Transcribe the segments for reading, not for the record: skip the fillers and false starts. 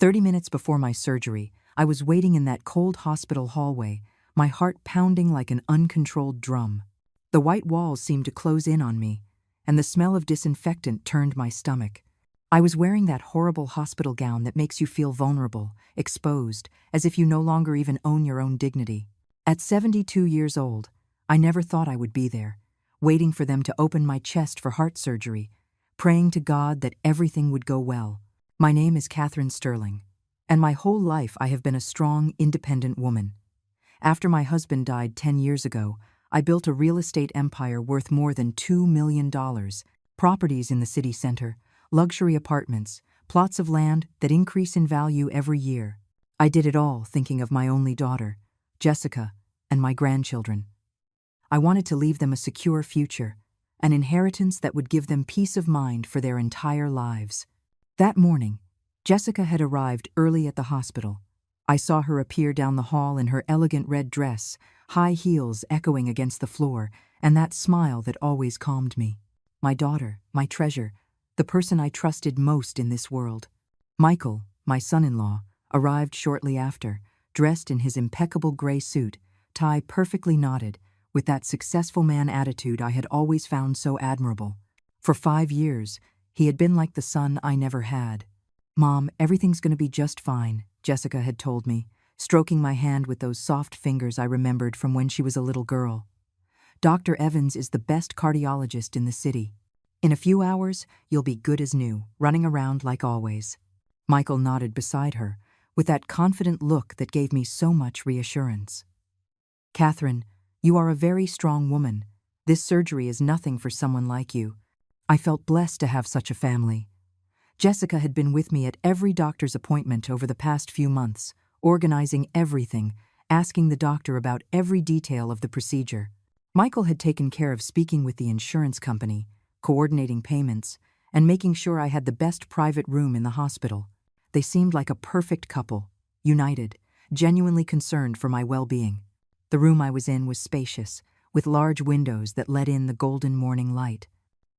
30 minutes before my surgery, I was waiting in that cold hospital hallway, my heart pounding like an uncontrolled drum. The white walls seemed to close in on me, and the smell of disinfectant turned my stomach. I was wearing that horrible hospital gown that makes you feel vulnerable, exposed, as if you no longer even own your own dignity. At 72 years old, I never thought I would be there, waiting for them to open my chest for heart surgery, praying to God that everything would go well. My name is Catherine Sterling, and my whole life I have been a strong, independent woman. After my husband died 10 years ago, I built a real estate empire worth more than $2 million, properties in the city center, luxury apartments, plots of land that increase in value every year. I did it all thinking of my only daughter, Jessica, and my grandchildren. I wanted to leave them a secure future, an inheritance that would give them peace of mind for their entire lives. That morning, Jessica had arrived early at the hospital. I saw her appear down the hall in her elegant red dress, high heels echoing against the floor, and that smile that always calmed me. My daughter, my treasure, the person I trusted most in this world. Michael, my son-in-law, arrived shortly after, dressed in his impeccable gray suit, tie perfectly knotted, with that successful man attitude I had always found so admirable. For 5 years, he had been like the son I never had. "Mom, everything's going to be just fine," Jessica had told me, stroking my hand with those soft fingers I remembered from when she was a little girl. "Dr. Evans is the best cardiologist in the city. In a few hours, you'll be good as new, running around like always." Michael nodded beside her, with that confident look that gave me so much reassurance. "Catherine, you are a very strong woman. This surgery is nothing for someone like you. I felt blessed to have such a family." Jessica had been with me at every doctor's appointment over the past few months, organizing everything, asking the doctor about every detail of the procedure. Michael had taken care of speaking with the insurance company, coordinating payments, and making sure I had the best private room in the hospital. They seemed like a perfect couple, united, genuinely concerned for my well-being. The room I was in was spacious, with large windows that let in the golden morning light.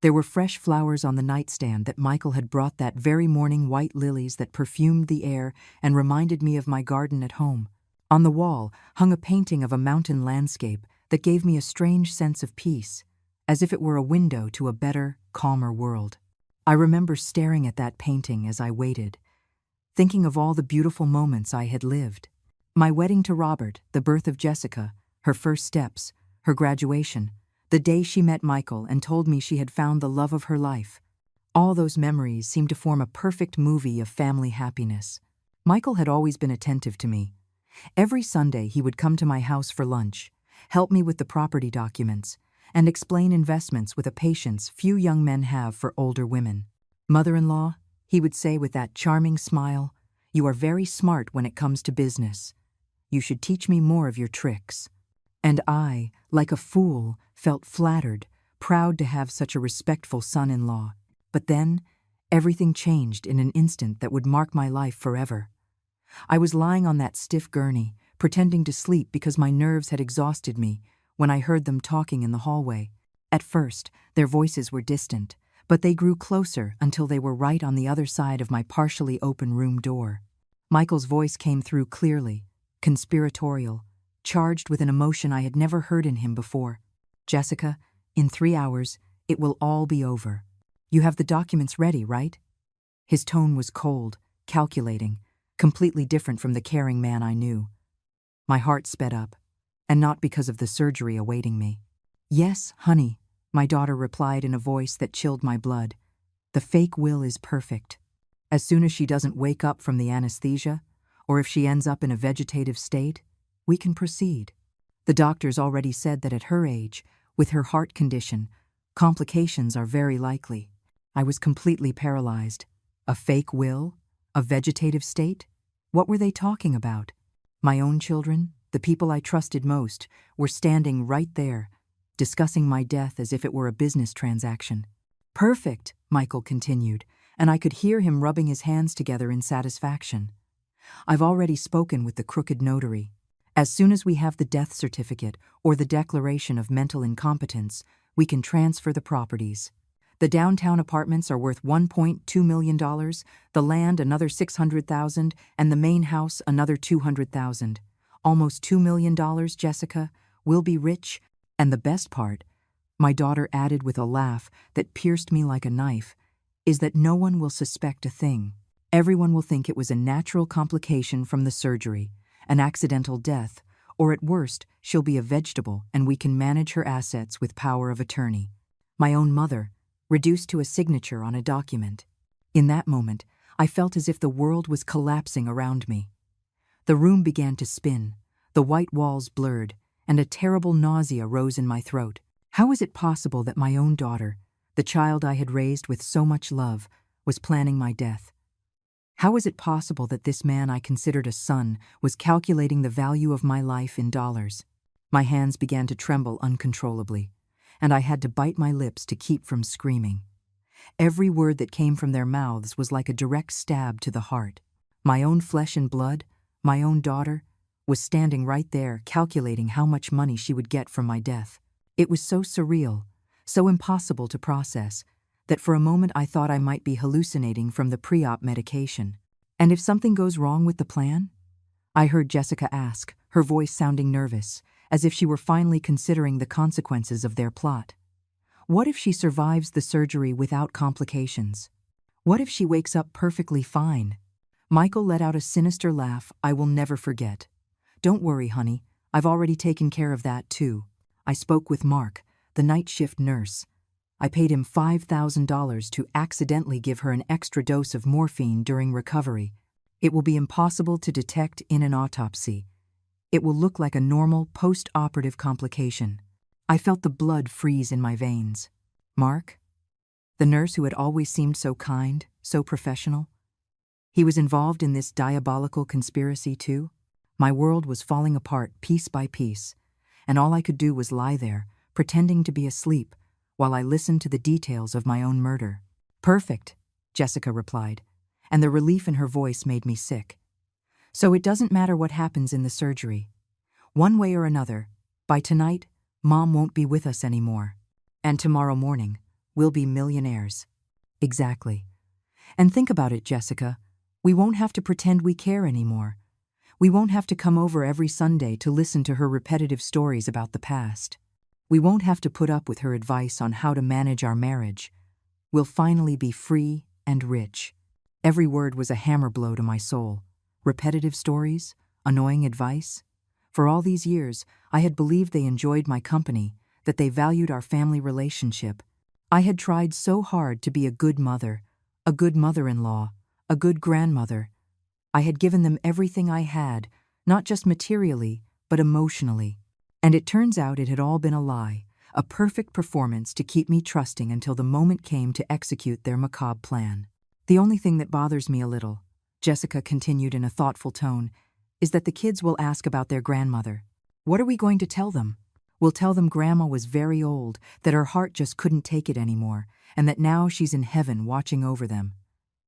There were fresh flowers on the nightstand that Michael had brought that very morning, white lilies that perfumed the air and reminded me of my garden at home. On the wall hung a painting of a mountain landscape that gave me a strange sense of peace, as if it were a window to a better, calmer world. I remember staring at that painting as I waited, thinking of all the beautiful moments I had lived. My wedding to Robert, the birth of Jessica, her first steps, her graduation, the day she met Michael and told me she had found the love of her life. All those memories seemed to form a perfect movie of family happiness. Michael had always been attentive to me. Every Sunday he would come to my house for lunch, help me with the property documents, and explain investments with a patience few young men have for older women. "Mother-in-law," he would say with that charming smile, "you are very smart when it comes to business. You should teach me more of your tricks." And I, like a fool, felt flattered, proud to have such a respectful son-in-law. But then, everything changed in an instant that would mark my life forever. I was lying on that stiff gurney, pretending to sleep because my nerves had exhausted me, when I heard them talking in the hallway. At first, their voices were distant, but they grew closer until they were right on the other side of my partially open room door. Michael's voice came through clearly, conspiratorial, charged with an emotion I had never heard in him before. "Jessica, in 3 hours, it will all be over. You have the documents ready, right?" His tone was cold, calculating, completely different from the caring man I knew. My heart sped up, and not because of the surgery awaiting me. "Yes, honey," my daughter replied in a voice that chilled my blood. "The fake will is perfect. As soon as she doesn't wake up from the anesthesia, or if she ends up in a vegetative state, we can proceed. The doctors already said that at her age, with her heart condition, complications are very likely." I was completely paralyzed. A fake will? A vegetative state? What were they talking about? My own children, the people I trusted most, were standing right there, discussing my death as if it were a business transaction. "Perfect," Michael continued, and I could hear him rubbing his hands together in satisfaction. "I've already spoken with the crooked notary. As soon as we have the death certificate or the declaration of mental incompetence, we can transfer the properties. The downtown apartments are worth $1.2 million, the land another $600,000, and the main house another $200,000. Almost $2 million, Jessica. We'll be rich. And the best part, my daughter added with a laugh that pierced me like a knife, is that no one will suspect a thing. Everyone will think it was a natural complication from the surgery, an accidental death, or at worst, she'll be a vegetable and we can manage her assets with power of attorney. My own mother, reduced to a signature on a document. In that moment, I felt as if the world was collapsing around me. The room began to spin, the white walls blurred, and a terrible nausea rose in my throat. How was it possible that my own daughter, the child I had raised with so much love, was planning my death? How was it possible that this man I considered a son was calculating the value of my life in dollars? My hands began to tremble uncontrollably, and I had to bite my lips to keep from screaming. Every word that came from their mouths was like a direct stab to the heart. My own flesh and blood, my own daughter, was standing right there calculating how much money she would get from my death. It was so surreal, so impossible to process, that for a moment I thought I might be hallucinating from the pre-op medication. And if something goes wrong with the plan? I heard Jessica ask, her voice sounding nervous, as if she were finally considering the consequences of their plot. What if she survives the surgery without complications? What if she wakes up perfectly fine? Michael let out a sinister laugh I will never forget. Don't worry, honey, I've already taken care of that too. I spoke with Mark, the night shift nurse. I paid him $5,000 to accidentally give her an extra dose of morphine during recovery. It will be impossible to detect in an autopsy. It will look like a normal post-operative complication. I felt the blood freeze in my veins. Mark? The nurse who had always seemed so kind, so professional? He was involved in this diabolical conspiracy too? My world was falling apart piece by piece, and all I could do was lie there, pretending to be asleep, while I listened to the details of my own murder. Perfect, Jessica replied, and the relief in her voice made me sick. So it doesn't matter what happens in the surgery. One way or another, by tonight, Mom won't be with us anymore. And tomorrow morning, we'll be millionaires. Exactly. And think about it, Jessica. We won't have to pretend we care anymore. We won't have to come over every Sunday to listen to her repetitive stories about the past. We won't have to put up with her advice on how to manage our marriage. We'll finally be free and rich. Every word was a hammer blow to my soul. Repetitive stories, annoying advice. For all these years, I had believed they enjoyed my company, that they valued our family relationship. I had tried so hard to be a good mother, a good mother-in-law, a good grandmother. I had given them everything I had, not just materially, but emotionally. And it turns out it had all been a lie, a perfect performance to keep me trusting until the moment came to execute their macabre plan. The only thing that bothers me a little, Jessica continued in a thoughtful tone, is that the kids will ask about their grandmother. What are we going to tell them? We'll tell them Grandma was very old, that her heart just couldn't take it anymore, and that now she's in heaven watching over them.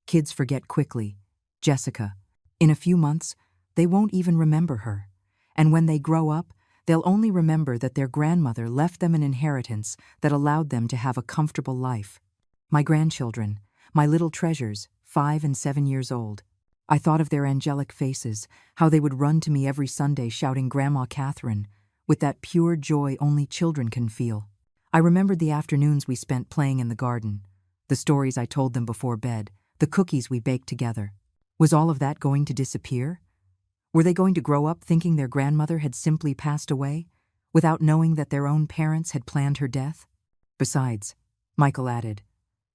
Kids forget quickly, Jessica. In a few months, they won't even remember her. And when they grow up, they'll only remember that their grandmother left them an inheritance that allowed them to have a comfortable life. My grandchildren, my little treasures, 5 and 7 years old. I thought of their angelic faces, how they would run to me every Sunday shouting Grandma Catherine, with that pure joy only children can feel. I remembered the afternoons we spent playing in the garden, the stories I told them before bed, the cookies we baked together. Was all of that going to disappear? Were they going to grow up thinking their grandmother had simply passed away, without knowing that their own parents had planned her death? Besides, Michael added,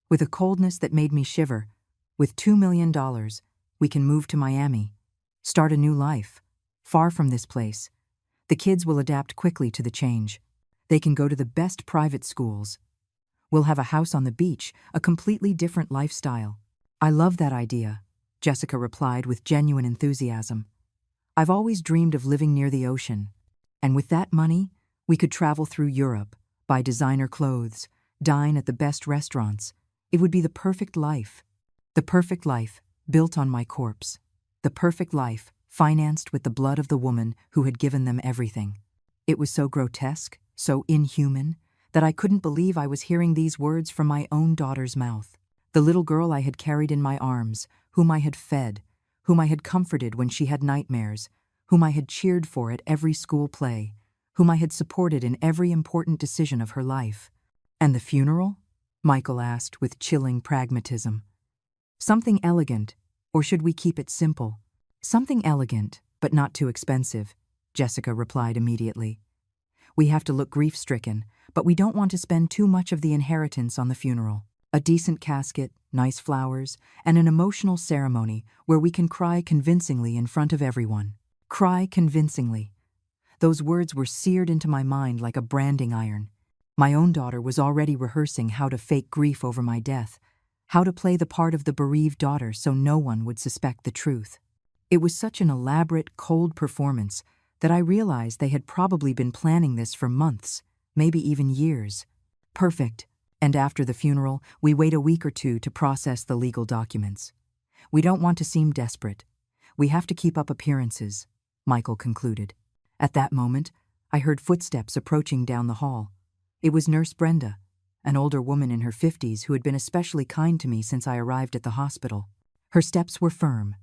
with a coldness that made me shiver, with $2 million, we can move to Miami, start a new life, far from this place. The kids will adapt quickly to the change. They can go to the best private schools. We'll have a house on the beach, a completely different lifestyle. I love that idea, Jessica replied with genuine enthusiasm. I've always dreamed of living near the ocean, and with that money, we could travel through Europe, buy designer clothes, dine at the best restaurants. It would be the perfect life. The perfect life, built on my corpse. The perfect life, financed with the blood of the woman who had given them everything. It was so grotesque, so inhuman, that I couldn't believe I was hearing these words from my own daughter's mouth. The little girl I had carried in my arms, whom I had fed, whom I had comforted when she had nightmares, whom I had cheered for at every school play, whom I had supported in every important decision of her life. And the funeral? Michael asked with chilling pragmatism. Something elegant, or should we keep it simple? Something elegant, but not too expensive, Jessica replied immediately. We have to look grief-stricken, but we don't want to spend too much of the inheritance on the funeral. A decent casket, nice flowers, and an emotional ceremony where we can cry convincingly in front of everyone. Cry convincingly. Those words were seared into my mind like a branding iron. My own daughter was already rehearsing how to fake grief over my death, how to play the part of the bereaved daughter so no one would suspect the truth. It was such an elaborate, cold performance that I realized they had probably been planning this for months, maybe even years. Perfect. And after the funeral, we wait a week or two to process the legal documents. We don't want to seem desperate. We have to keep up appearances, Michael concluded. At that moment, I heard footsteps approaching down the hall. It was Nurse Brenda, an older woman in her 50s who had been especially kind to me since I arrived at the hospital. Her steps were firm,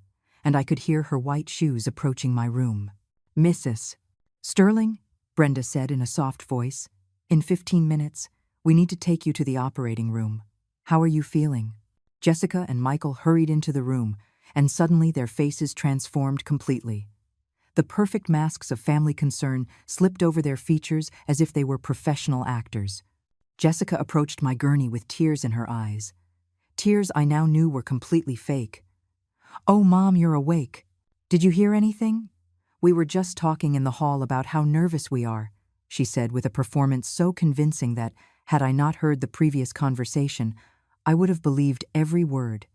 and I could hear her white shoes approaching my room. Mrs. Sterling, Brenda said in a soft voice, in 15 minutes, we need to take you to the operating room. How are you feeling? Jessica and Michael hurried into the room, and suddenly their faces transformed completely. The perfect masks of family concern slipped over their features as if they were professional actors. Jessica approached my gurney with tears in her eyes. Tears I now knew were completely fake. Oh, Mom, you're awake. Did you hear anything? We were just talking in the hall about how nervous we are, she said with a performance so convincing that, had I not heard the previous conversation, I would have believed every word.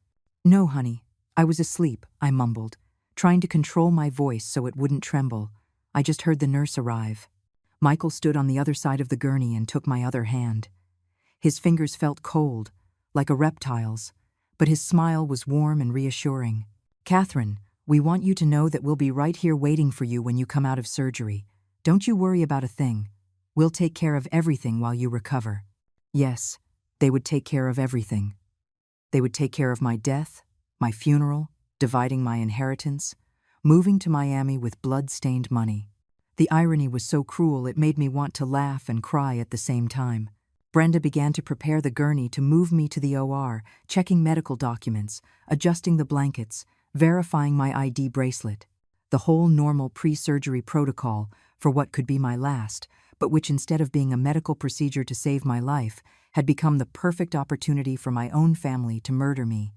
No, honey, I was asleep, I mumbled, trying to control my voice so it wouldn't tremble. I just heard the nurse arrive. Michael stood on the other side of the gurney and took my other hand. His fingers felt cold, like a reptile's, but his smile was warm and reassuring. Catherine, we want you to know that we'll be right here waiting for you when you come out of surgery. Don't you worry about a thing. We'll take care of everything while you recover. Yes, they would take care of everything. They would take care of my death, my funeral, dividing my inheritance, moving to Miami with blood-stained money. The irony was so cruel it made me want to laugh and cry at the same time. Brenda began to prepare the gurney to move me to the OR, checking medical documents, adjusting the blankets, verifying my ID bracelet. The whole normal pre-surgery protocol for what could be my last, but which instead of being a medical procedure to save my life, had become the perfect opportunity for my own family to murder me.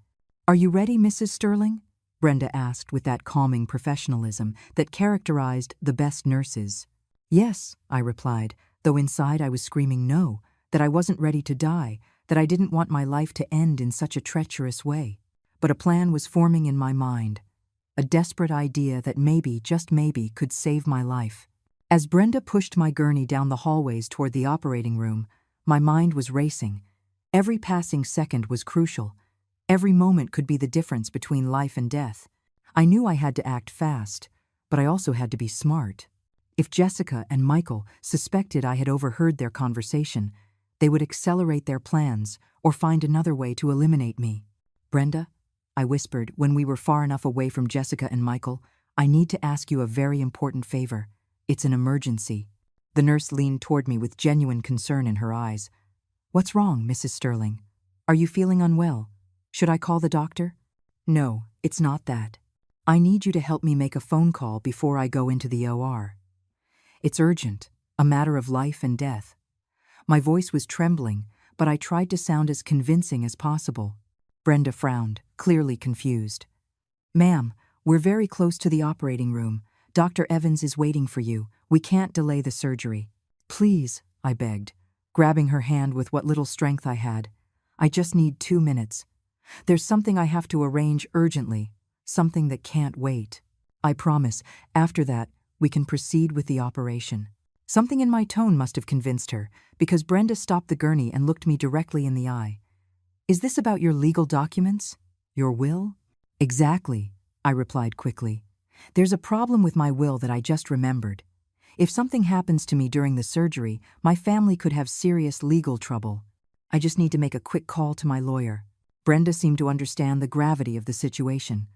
Are you ready, Mrs. Sterling? Brenda asked with that calming professionalism that characterized the best nurses. Yes, I replied, though inside I was screaming no, that I wasn't ready to die, that I didn't want my life to end in such a treacherous way. But a plan was forming in my mind, a desperate idea that maybe, just maybe, could save my life. As Brenda pushed my gurney down the hallways toward the operating room, my mind was racing. Every passing second was crucial. Every moment could be the difference between life and death. I knew I had to act fast, but I also had to be smart. If Jessica and Michael suspected I had overheard their conversation, they would accelerate their plans or find another way to eliminate me. Brenda, I whispered when we were far enough away from Jessica and Michael, I need to ask you a very important favor. It's an emergency. The nurse leaned toward me with genuine concern in her eyes. What's wrong, Mrs. Sterling? Are you feeling unwell? Should I call the doctor? No, it's not that. I need you to help me make a phone call before I go into the OR. It's urgent, a matter of life and death. My voice was trembling, but I tried to sound as convincing as possible. Brenda frowned, clearly confused. Ma'am, we're very close to the operating room. Dr. Evans is waiting for you. We can't delay the surgery. Please, I begged, grabbing her hand with what little strength I had. I just need 2 minutes. There's something I have to arrange urgently, something that can't wait. I promise, after that, we can proceed with the operation. Something in my tone must have convinced her, because Brenda stopped the gurney and looked me directly in the eye. Is this about your legal documents? Your will? Exactly, I replied quickly. There's a problem with my will that I just remembered. If something happens to me during the surgery, my family could have serious legal trouble. I just need to make a quick call to my lawyer. Brenda seemed to understand the gravity of the situation.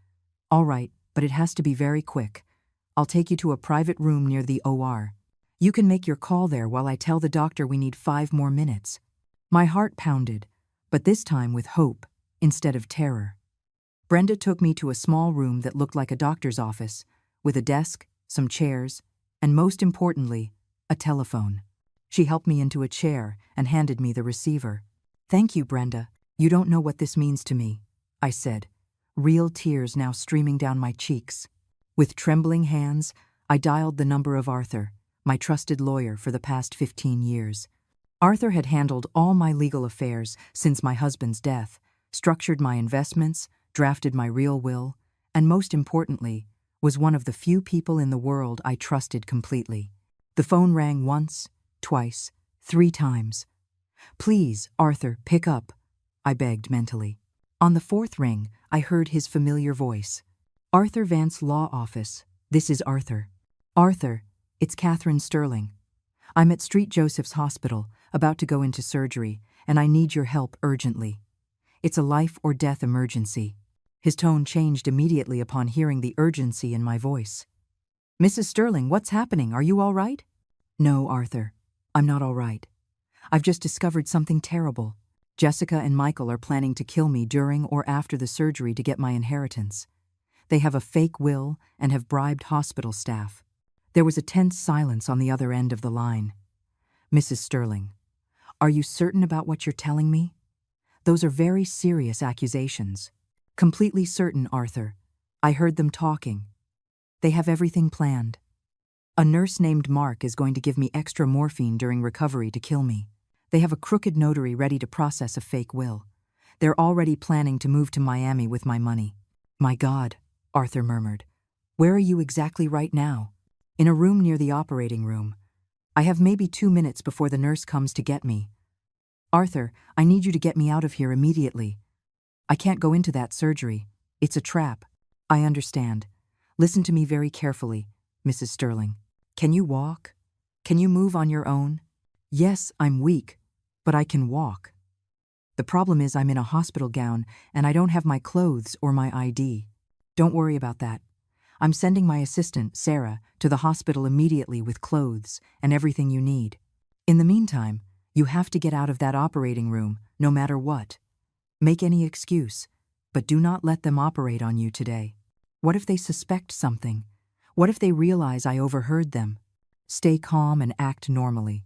All right, but it has to be very quick. I'll take you to a private room near the OR. You can make your call there while I tell the doctor we need 5 more minutes. My heart pounded, but this time with hope instead of terror. Brenda took me to a small room that looked like a doctor's office, with a desk, some chairs, and most importantly, a telephone. She helped me into a chair and handed me the receiver. "Thank you, Brenda. You don't know what this means to me," I said, real tears now streaming down my cheeks. With trembling hands, I dialed the number of Arthur, my trusted lawyer for the past 15 years. Arthur had handled all my legal affairs since my husband's death, structured my investments, drafted my real will, and most importantly, was one of the few people in the world I trusted completely. The phone rang once, twice, 3 times. "Please, Arthur, pick up," I begged mentally. On the 4th ring, I heard his familiar voice. "Arthur Vance Law Office, this is Arthur." "Arthur, it's Catherine Sterling. I'm at St. Joseph's Hospital, about to go into surgery, and I need your help urgently. It's a life or death emergency." His tone changed immediately upon hearing the urgency in my voice. "Mrs. Sterling, what's happening? Are you all right?" "No, Arthur, I'm not all right. I've just discovered something terrible. Jessica and Michael are planning to kill me during or after the surgery to get my inheritance. They have a fake will and have bribed hospital staff." There was a tense silence on the other end of the line. "Mrs. Sterling, are you certain about what you're telling me? Those are very serious accusations." "Completely certain, Arthur. I heard them talking. They have everything planned. A nurse named Mark is going to give me extra morphine during recovery to kill me. They have a crooked notary ready to process a fake will. They're already planning to move to Miami with my money." "My God," Arthur murmured. "Where are you exactly right now?" "In a room near the operating room. I have maybe 2 minutes before the nurse comes to get me." "Arthur, I need you to get me out of here immediately. I can't go into that surgery. It's a trap." "I understand. Listen to me very carefully, Mrs. Sterling. Can you walk? Can you move on your own?" "Yes, I'm weak, but I can walk. The problem is I'm in a hospital gown and I don't have my clothes or my ID. Don't worry about that. I'm sending my assistant, Sarah, to the hospital immediately with clothes and everything you need. In the meantime, you have to get out of that operating room, no matter what. Make any excuse, but do not let them operate on you today. What if they suspect something? What if they realize I overheard them? Stay calm and act normally.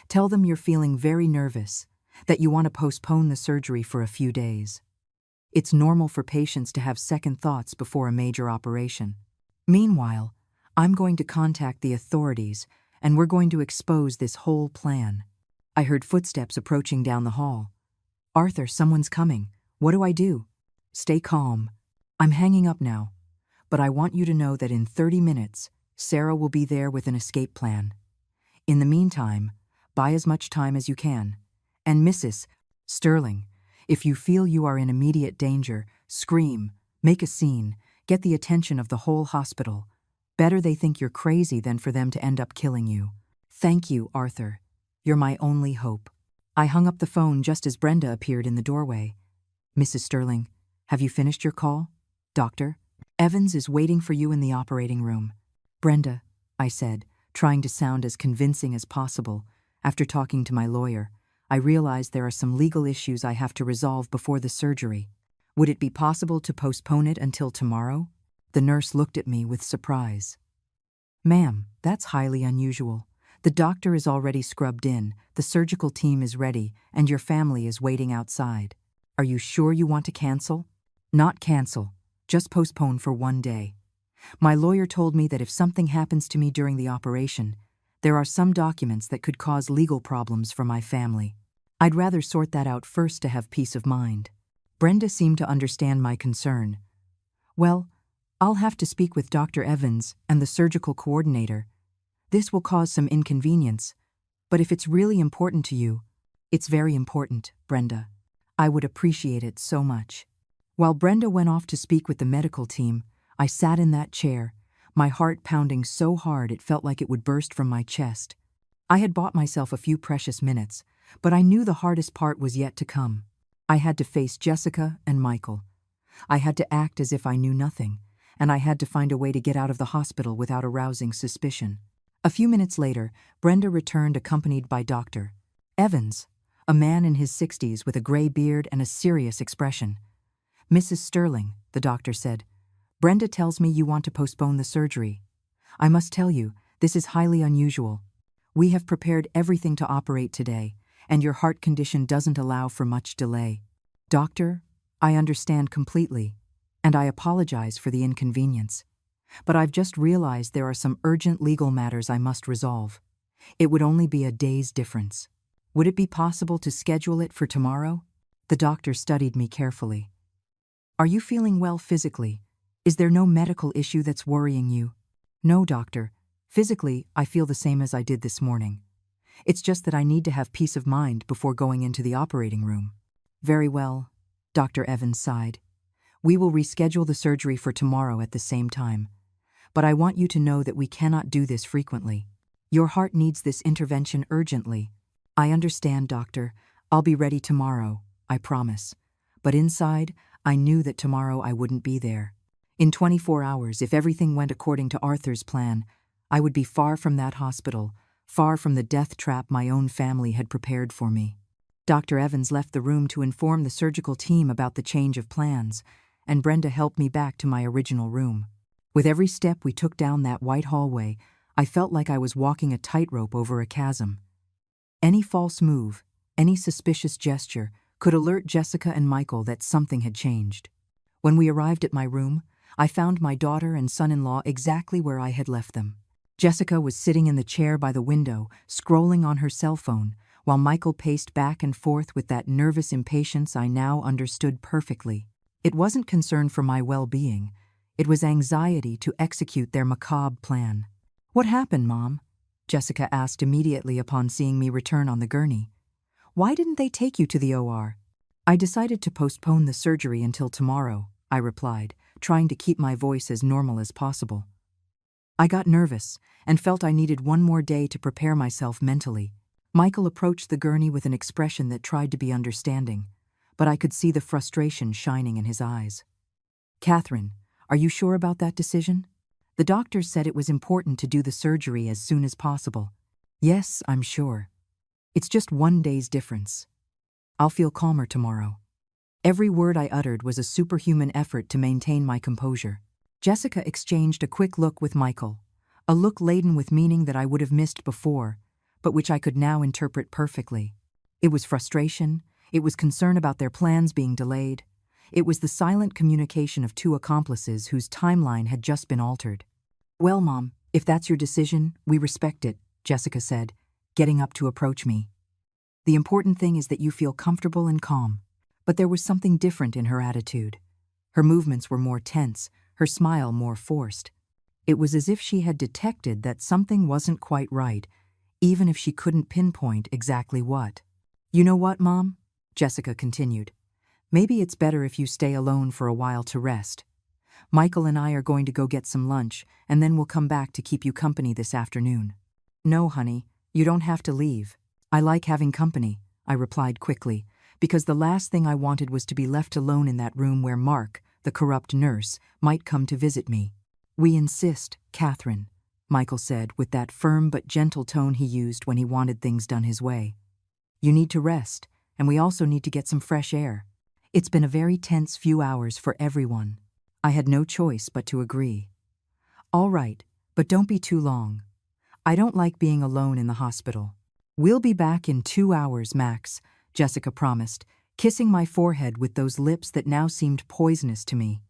Tell them you're feeling very nervous, that you want to postpone the surgery for a few days. It's normal for patients to have second thoughts before a major operation. Meanwhile, I'm going to contact the authorities and we're going to expose this whole plan." I heard footsteps approaching down the hall. "Arthur, someone's coming. What do I do?" "Stay calm. I'm hanging up now, but I want you to know that in 30 minutes, Sarah will be there with an escape plan. In the meantime, buy as much time as you can. And Mrs. Sterling, if you feel you are in immediate danger, scream, make a scene, get the attention of the whole hospital. Better they think you're crazy than for them to end up killing you. Thank you, Arthur. You're my only hope." I hung up the phone just as Brenda appeared in the doorway. "Mrs. Sterling, have you finished your call? Doctor Evans is waiting for you in the operating room." "Brenda," I said, trying to sound as convincing as possible. After talking to my lawyer, I realized there are some legal issues I have to resolve before the surgery. Would it be possible to postpone it until tomorrow? The nurse looked at me with surprise. "Ma'am, that's highly unusual. The doctor is already scrubbed in, the surgical team is ready, and your family is waiting outside. Are you sure you want to cancel?" "Not cancel, just postpone for 1 day. My lawyer told me that if something happens to me during the operation, there are some documents that could cause legal problems for my family. I'd rather sort that out first to have peace of mind." Brenda seemed to understand my concern. "Well, I'll have to speak with Dr. Evans and the surgical coordinator. This will cause some inconvenience, but if it's really important to you, it's very important, Brenda. I would appreciate it so much." While Brenda went off to speak with the medical team, I sat in that chair, my heart pounding so hard it felt like it would burst from my chest. I had bought myself a few precious minutes, but I knew the hardest part was yet to come. I had to face Jessica and Michael. I had to act as if I knew nothing, and I had to find a way to get out of the hospital without arousing suspicion. A few minutes later, Brenda returned accompanied by Dr. Evans, a man in his 60s with a gray beard and a serious expression. "Mrs. Sterling," the doctor said, "Brenda tells me you want to postpone the surgery. I must tell you, this is highly unusual. We have prepared everything to operate today, and your heart condition doesn't allow for much delay. Doctor, I understand completely, and I apologize for the inconvenience. But I've just realized there are some urgent legal matters I must resolve. It would only be a day's difference. Would it be possible to schedule it for tomorrow?" The doctor studied me carefully. "Are you feeling well physically? Is there no medical issue that's worrying you?" "No, doctor. Physically, I feel the same as I did this morning. It's just that I need to have peace of mind before going into the operating room." "Very well," Dr. Evans sighed. "We will reschedule the surgery for tomorrow at the same time. But I want you to know that we cannot do this frequently. Your heart needs this intervention urgently." "I understand, doctor. I'll be ready tomorrow, I promise." But inside, I knew that tomorrow I wouldn't be there. In 24 hours, if everything went according to Arthur's plan, I would be far from that hospital, far from the death trap my own family had prepared for me. Dr. Evans left the room to inform the surgical team about the change of plans, and Brenda helped me back to my original room. With every step we took down that white hallway, I felt like I was walking a tightrope over a chasm. Any false move, any suspicious gesture, could alert Jessica and Michael that something had changed. When we arrived at my room, I found my daughter and son-in-law exactly where I had left them. Jessica was sitting in the chair by the window, scrolling on her cell phone, while Michael paced back and forth with that nervous impatience I now understood perfectly. It wasn't concern for my well-being. It was anxiety to execute their macabre plan. "What happened, Mom?" Jessica asked immediately upon seeing me return on the gurney. "Why didn't they take you to the OR?" "I decided to postpone the surgery until tomorrow," I replied, trying to keep my voice as normal as possible. I got nervous and felt I needed one more day to prepare myself mentally. Michael approached the gurney with an expression that tried to be understanding, but I could see the frustration shining in his eyes. "Catherine, are you sure about that decision? The doctors said it was important to do the surgery as soon as possible." "Yes, I'm sure. It's just one day's difference. I'll feel calmer tomorrow." Every word I uttered was a superhuman effort to maintain my composure. Jessica exchanged a quick look with Michael, a look laden with meaning that I would have missed before, but which I could now interpret perfectly. It was frustration, it was concern about their plans being delayed, it was the silent communication of two accomplices whose timeline had just been altered. "Well, Mom, if that's your decision, we respect it," Jessica said, getting up to approach me. "The important thing is that you feel comfortable and calm." But there was something different in her attitude. Her movements were more tense, her smile more forced. It was as if she had detected that something wasn't quite right, even if she couldn't pinpoint exactly what. "You know what, Mom?" Jessica continued. "Maybe it's better if you stay alone for a while to rest. Michael and I are going to go get some lunch, and then we'll come back to keep you company this afternoon." "No, honey, you don't have to leave. I like having company," I replied quickly, because the last thing I wanted was to be left alone in that room where Mark, the corrupt nurse, might come to visit me. "We insist, Catherine," Michael said with that firm but gentle tone he used when he wanted things done his way. "You need to rest, and we also need to get some fresh air. It's been a very tense few hours for everyone." I had no choice but to agree. "All right, but don't be too long. I don't like being alone in the hospital." "We'll be back in 2 hours, Max," Jessica promised, kissing my forehead with those lips that now seemed poisonous to me.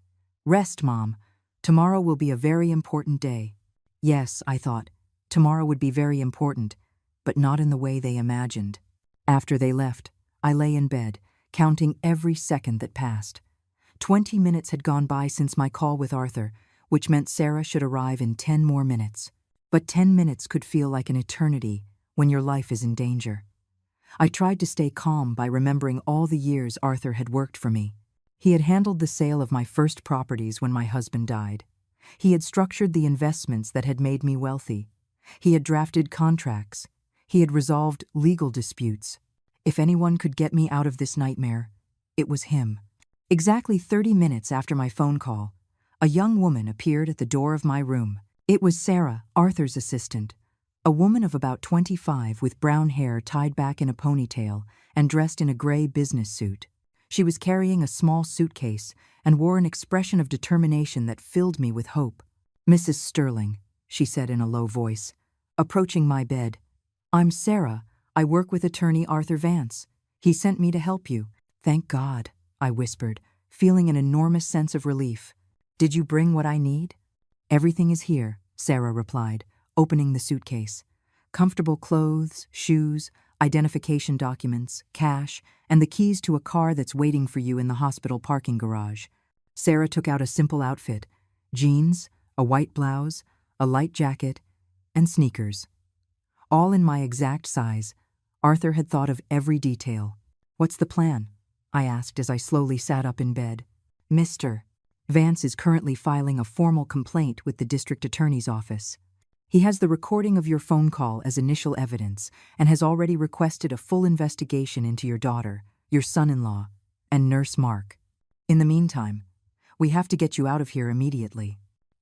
"Rest, Mom. Tomorrow will be a very important day." Yes, I thought, tomorrow would be very important, but not in the way they imagined. After they left, I lay in bed, counting every second that passed. 20 minutes had gone by since my call with Arthur, which meant Sarah should arrive in 10 more minutes. But 10 minutes could feel like an eternity when your life is in danger. I tried to stay calm by remembering all the years Arthur had worked for me. He had handled the sale of my first properties when my husband died. He had structured the investments that had made me wealthy. He had drafted contracts. He had resolved legal disputes. If anyone could get me out of this nightmare, it was him. Exactly 30 minutes after my phone call, a young woman appeared at the door of my room. It was Sarah, Arthur's assistant, a woman of about 25 with brown hair tied back in a ponytail and dressed in a gray business suit. She was carrying a small suitcase and wore an expression of determination that filled me with hope. "Mrs. Sterling," she said in a low voice, approaching my bed. "I'm Sarah. I work with attorney Arthur Vance. He sent me to help you." "Thank God," I whispered, feeling an enormous sense of relief. "Did you bring what I need?" "Everything is here," Sarah replied, opening the suitcase. "Comfortable clothes, shoes, identification documents, cash, and the keys to a car that's waiting for you in the hospital parking garage." Sarah took out a simple outfit: jeans, a white blouse, a light jacket, and sneakers. All in my exact size. Arthur had thought of every detail. "What's the plan?" I asked as I slowly sat up in bed. "Mr. Vance is currently filing a formal complaint with the district attorney's office. He has the recording of your phone call as initial evidence and has already requested a full investigation into your daughter, your son-in-law, and Nurse Mark. In the meantime, we have to get you out of here immediately.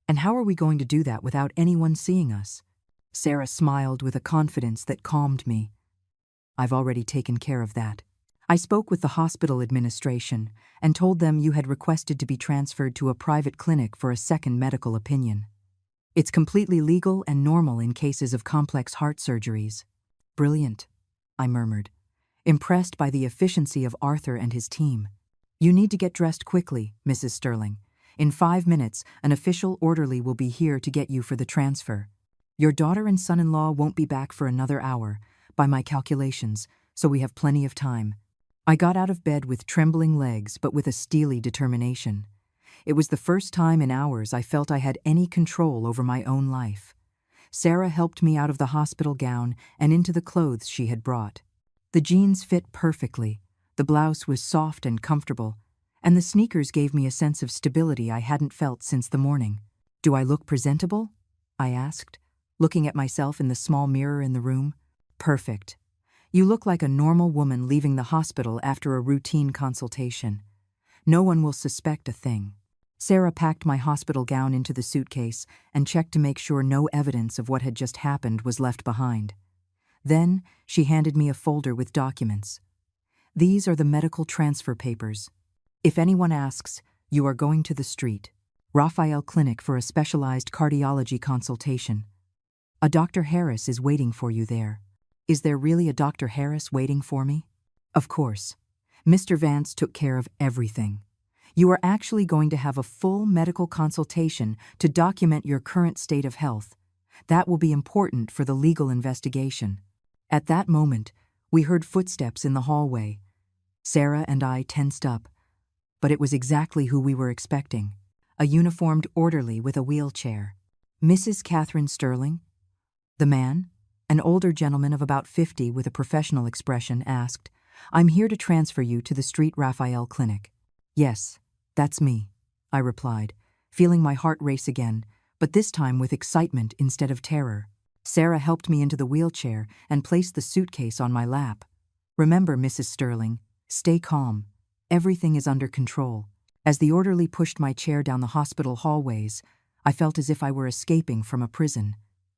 And how are we going to do that without anyone seeing us?" Sarah smiled with a confidence that calmed me. "I've already taken care of that. I spoke with the hospital administration and told them you had requested to be transferred to a private clinic for a second medical opinion. It's completely legal and normal in cases of complex heart surgeries." "Brilliant," I murmured, impressed by the efficiency of Arthur and his team. "You need to get dressed quickly, Mrs. Sterling. In 5 minutes, an official orderly will be here to get you for the transfer. Your daughter and son-in-law won't be back for another hour, by my calculations, so we have plenty of time." I got out of bed with trembling legs but with a steely determination. It was the first time in hours I felt I had any control over my own life. Sarah helped me out of the hospital gown and into the clothes she had brought. The jeans fit perfectly, the blouse was soft and comfortable, and the sneakers gave me a sense of stability I hadn't felt since the morning. "Do I look presentable?" I asked, looking at myself in the small mirror in the room. "Perfect. You look like a normal woman leaving the hospital after a routine consultation. No one will suspect a thing." Sarah packed my hospital gown into the suitcase and checked to make sure no evidence of what had just happened was left behind. Then she handed me a folder with documents. "These are the medical transfer papers. If anyone asks, you are going to the street. Raphael Clinic for a specialized cardiology consultation. A Dr. Harris is waiting for you there." Is there really a Dr. Harris waiting for me? Of course. Mr. Vance took care of everything. You are actually going to have a full medical consultation to document your current state of health. That will be important for the legal investigation. At that moment, we heard footsteps in the hallway. Sarah and I tensed up, but it was exactly who we were expecting: a uniformed orderly with a wheelchair. "Mrs. Catherine Sterling?" The man, an older gentleman of about 50 with a professional expression, asked. "I'm here to transfer you to the Street Raphael Clinic." "Yes, that's me," I replied, feeling my heart race again, but this time with excitement instead of terror. Sarah helped me into the wheelchair and placed the suitcase on my lap. "Remember, Mrs. Sterling, stay calm. Everything is under control." As the orderly pushed my chair down the hospital hallways, I felt as if I were escaping from a prison.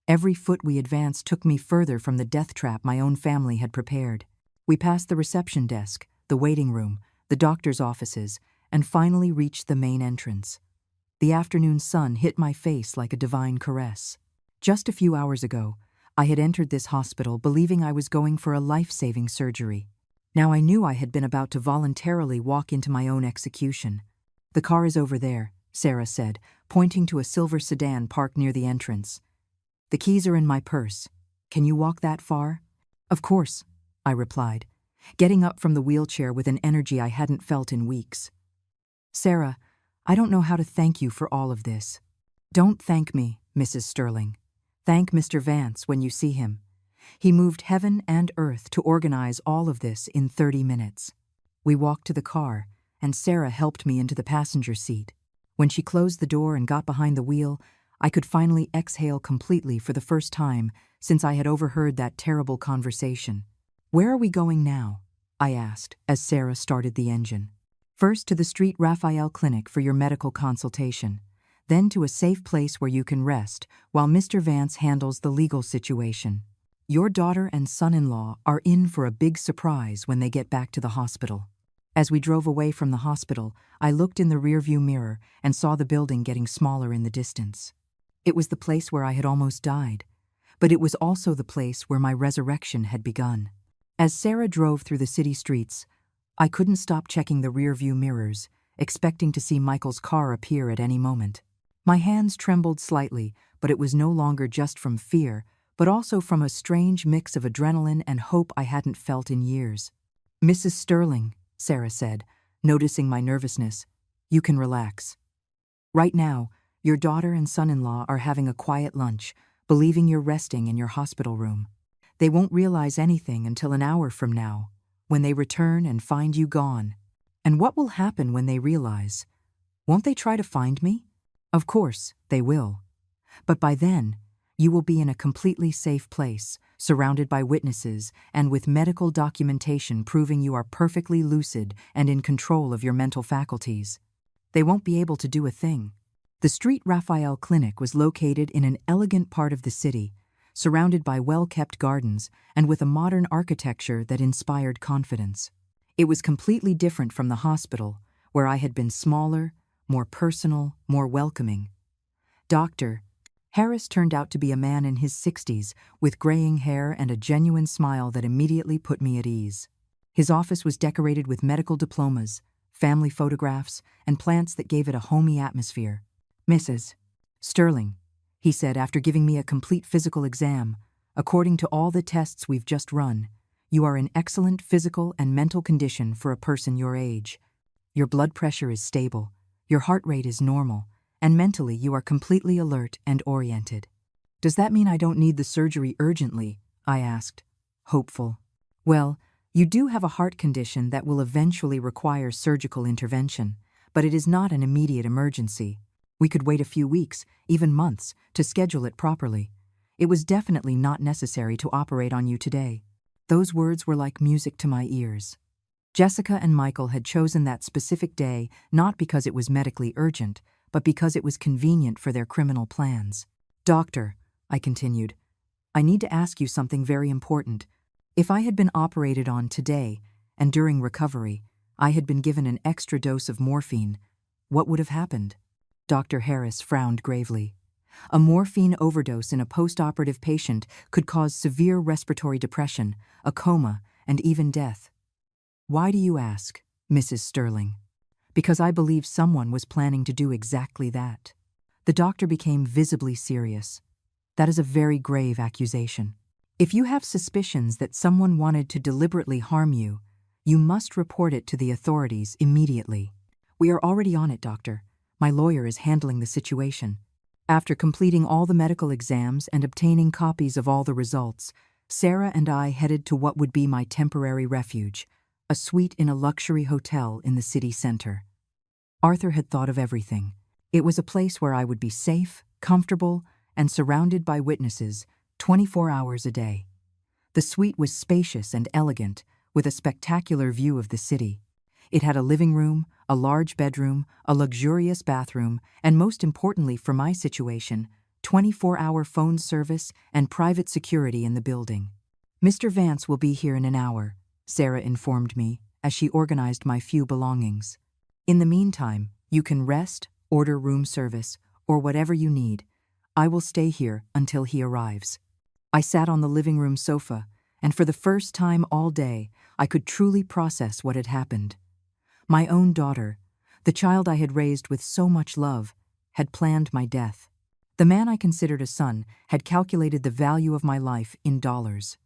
Every foot we advanced took me further from the death trap my own family had prepared. We passed the reception desk, the waiting room, the doctor's offices, and finally reached the main entrance. The afternoon sun hit my face like a divine caress. Just a few hours ago, I had entered this hospital believing I was going for a life-saving surgery. Now I knew I had been about to voluntarily walk into my own execution. "The car is over there," Sarah said, pointing to a silver sedan parked near the entrance. "The keys are in my purse. Can you walk that far?" "Of course," I replied, getting up from the wheelchair with an energy I hadn't felt in weeks. "Sarah, I don't know how to thank you for all of this." "Don't thank me, Mrs. Sterling. Thank Mr. Vance when you see him. He moved heaven and earth to organize all of this in 30 minutes. We walked to the car, and Sarah helped me into the passenger seat. When she closed the door and got behind the wheel, I could finally exhale completely for the first time since I had overheard that terrible conversation. "Where are we going now?" I asked as Sarah started the engine. "First to the Street Raphael Clinic for your medical consultation, then to a safe place where you can rest while Mr. Vance handles the legal situation. Your daughter and son-in-law are in for a big surprise when they get back to the hospital." As we drove away from the hospital, I looked in the rearview mirror and saw the building getting smaller in the distance. It was the place where I had almost died, but it was also the place where my resurrection had begun. As Sarah drove through the city streets, I couldn't stop checking the rearview mirrors, expecting to see Michael's car appear at any moment. My hands trembled slightly, but it was no longer just from fear, but also from a strange mix of adrenaline and hope I hadn't felt in years. "Mrs. Sterling," Sarah said, noticing my nervousness, "you can relax. Right now, your daughter and son-in-law are having a quiet lunch, believing you're resting in your hospital room. They won't realize anything until an hour from now, when they return and find you gone. And what will happen when they realize? Won't they try to find me? Of course, they will. But by then, you will be in a completely safe place, surrounded by witnesses and with medical documentation proving you are perfectly lucid and in control of your mental faculties. They won't be able to do a thing." The Street Raphael Clinic was located in an elegant part of the city, surrounded by well-kept gardens and with a modern architecture that inspired confidence. It was completely different from the hospital, where I had been smaller, more personal, more welcoming. Dr. Harris turned out to be a man in his 60s, with graying hair and a genuine smile that immediately put me at ease. His office was decorated with medical diplomas, family photographs, and plants that gave it a homey atmosphere. "Mrs. Sterling," he said after giving me a complete physical exam, "according to all the tests we've just run, you are in excellent physical and mental condition for a person your age. Your blood pressure is stable, your heart rate is normal, and mentally you are completely alert and oriented." "Does that mean I don't need the surgery urgently?" I asked, hopeful. "Well, you do have a heart condition that will eventually require surgical intervention, but it is not an immediate emergency. We could wait a few weeks, even months, to schedule it properly. It was definitely not necessary to operate on you today." Those words were like music to my ears. Jessica and Michael had chosen that specific day not because it was medically urgent, but because it was convenient for their criminal plans. "Doctor," I continued, "I need to ask you something very important. If I had been operated on today, and during recovery, I had been given an extra dose of morphine, what would have happened?" Dr. Harris frowned gravely. "A morphine overdose in a post-operative patient could cause severe respiratory depression, a coma, and even death." "Why do you ask, Mrs. Sterling?" "Because I believe someone was planning to do exactly that." The doctor became visibly serious. "That is a very grave accusation. If you have suspicions that someone wanted to deliberately harm you, you must report it to the authorities immediately." "We are already on it, doctor. My lawyer is handling the situation." After completing all the medical exams and obtaining copies of all the results, Sarah and I headed to what would be my temporary refuge, a suite in a luxury hotel in the city center. Arthur had thought of everything. It was a place where I would be safe, comfortable, and surrounded by witnesses 24 hours a day. The suite was spacious and elegant, with a spectacular view of the city. It had a living room, a large bedroom, a luxurious bathroom, and most importantly for my situation, 24-hour phone service and private security in the building. "Mr. Vance will be here in an hour," Sarah informed me as she organized my few belongings. "In the meantime, you can rest, order room service, or whatever you need. I will stay here until he arrives." I sat on the living room sofa, and for the first time all day, I could truly process what had happened. My own daughter, the child I had raised with so much love, had planned my death. The man I considered a son had calculated the value of my life in dollars.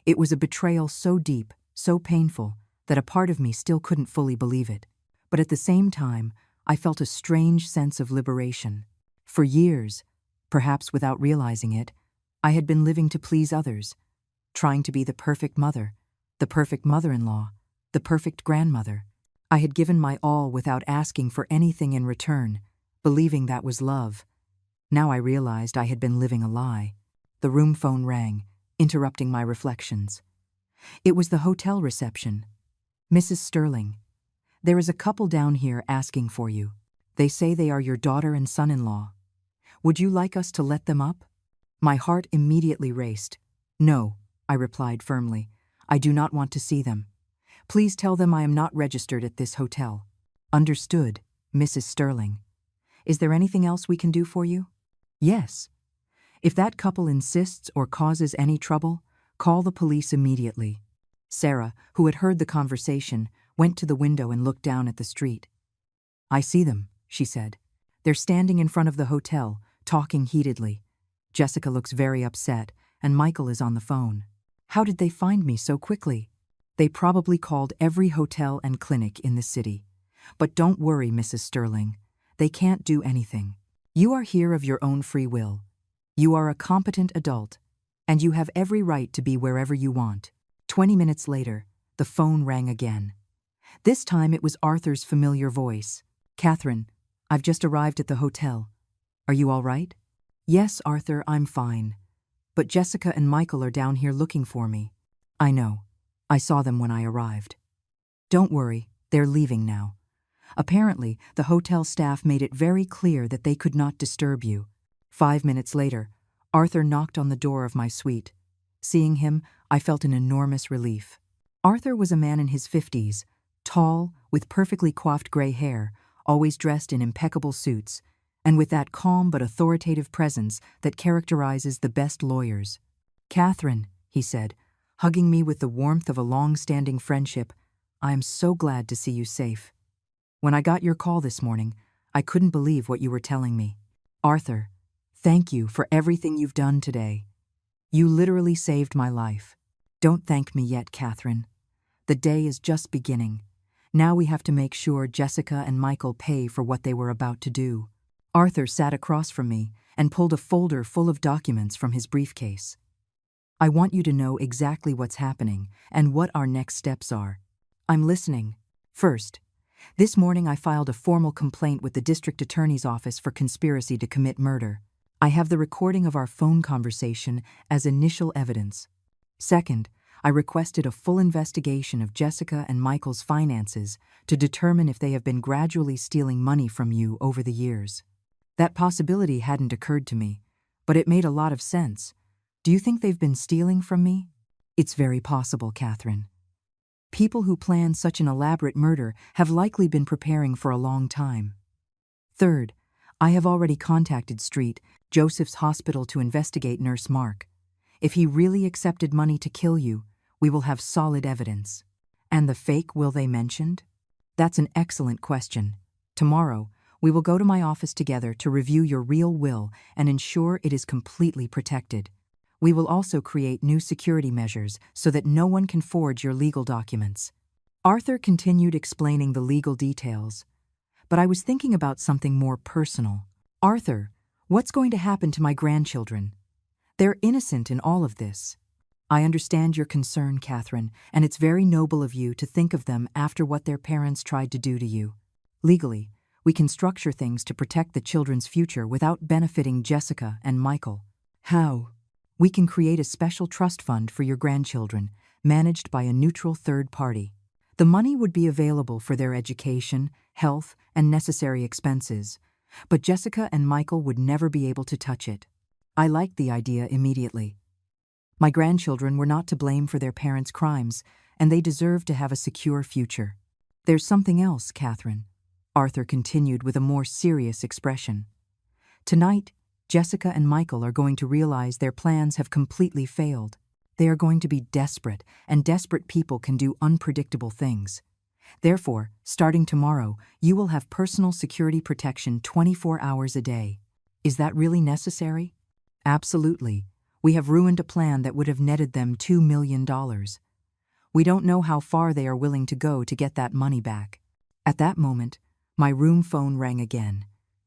It was a betrayal so deep, so painful, that a part of me still couldn't fully believe it. But at the same time, I felt a strange sense of liberation. For years, perhaps without realizing it, I had been living to please others, trying to be the perfect mother, the perfect mother-in-law, the perfect grandmother. I had given my all without asking for anything in return, believing that was love. Now I realized I had been living a lie. The room phone rang, interrupting my reflections. It was the hotel reception. "Mrs. Sterling, there is a couple down here asking for you. They say they are your daughter and son-in-law. Would you like us to let them up?" My heart immediately raced. "No," I replied firmly. "I do not want to see them. Please tell them I am not registered at this hotel." "Understood, Mrs. Sterling. Is there anything else we can do for you?" "Yes. If that couple insists or causes any trouble, call the police immediately." Sarah, who had heard the conversation, went to the window and looked down at the street. "I see them," she said. "They're standing in front of the hotel, talking heatedly. Jessica looks very upset, and Michael is on the phone. How did they find me so quickly? They probably called every hotel and clinic in the city. But don't worry, Mrs. Sterling. They can't do anything. You are here of your own free will. You are a competent adult, and you have every right to be wherever you want." 20 minutes later, the phone rang again. This time it was Arthur's familiar voice. "Catherine, I've just arrived at the hotel. Are you all right?" "Yes, Arthur, I'm fine. But Jessica and Michael are down here looking for me." "I know. I saw them when I arrived." "Don't worry, they're leaving now. Apparently, the hotel staff made it very clear that they could not disturb you." 5 minutes later, Arthur knocked on the door of my suite. Seeing him, I felt an enormous relief. Arthur was a man in his 50s, tall, with perfectly coiffed gray hair, always dressed in impeccable suits, and with that calm but authoritative presence that characterizes the best lawyers. "Catherine," he said, hugging me with the warmth of a long-standing friendship, "I am so glad to see you safe. When I got your call this morning, I couldn't believe what you were telling me. Arthur, thank you for everything you've done today. You literally saved my life." "Don't thank me yet, Catherine. The day is just beginning. Now we have to make sure Jessica and Michael pay for what they were about to do." Arthur sat across from me and pulled a folder full of documents from his briefcase. "I want you to know exactly what's happening and what our next steps are." "I'm listening." "First, this morning I filed a formal complaint with the district attorney's office for conspiracy to commit murder. I have the recording of our phone conversation as initial evidence. Second, I requested a full investigation of Jessica and Michael's finances to determine if they have been gradually stealing money from you over the years. That possibility hadn't occurred to me, but it made a lot of sense. Do you think they've been stealing from me?" "It's very possible, Catherine. People who plan such an elaborate murder have likely been preparing for a long time. Third, I have already contacted Street, Joseph's hospital, to investigate Nurse Mark. If he really accepted money to kill you, we will have solid evidence." "And the fake will they mentioned?" "That's an excellent question. Tomorrow, we will go to my office together to review your real will and ensure it is completely protected. We will also create new security measures so that no one can forge your legal documents." Arthur continued explaining the legal details. But I was thinking about something more personal. "Arthur, what's going to happen to my grandchildren? They're innocent in all of this." "I understand your concern, Catherine, and it's very noble of you to think of them after what their parents tried to do to you. Legally, we can structure things to protect the children's future without benefiting Jessica and Michael." "How?" "We can create a special trust fund for your grandchildren, managed by a neutral third party. The money would be available for their education, health, and necessary expenses, but Jessica and Michael would never be able to touch it." I liked the idea immediately. My grandchildren were not to blame for their parents' crimes, and they deserve to have a secure future. "There's something else, Catherine," Arthur continued with a more serious expression. "Tonight, Jessica and Michael are going to realize their plans have completely failed. They are going to be desperate, and desperate people can do unpredictable things. Therefore, starting tomorrow, you will have personal security protection 24 hours a day. Is that really necessary?" "Absolutely. We have ruined a plan that would have netted them $2 million. We don't know how far they are willing to go to get that money back." At that moment, my room phone rang again.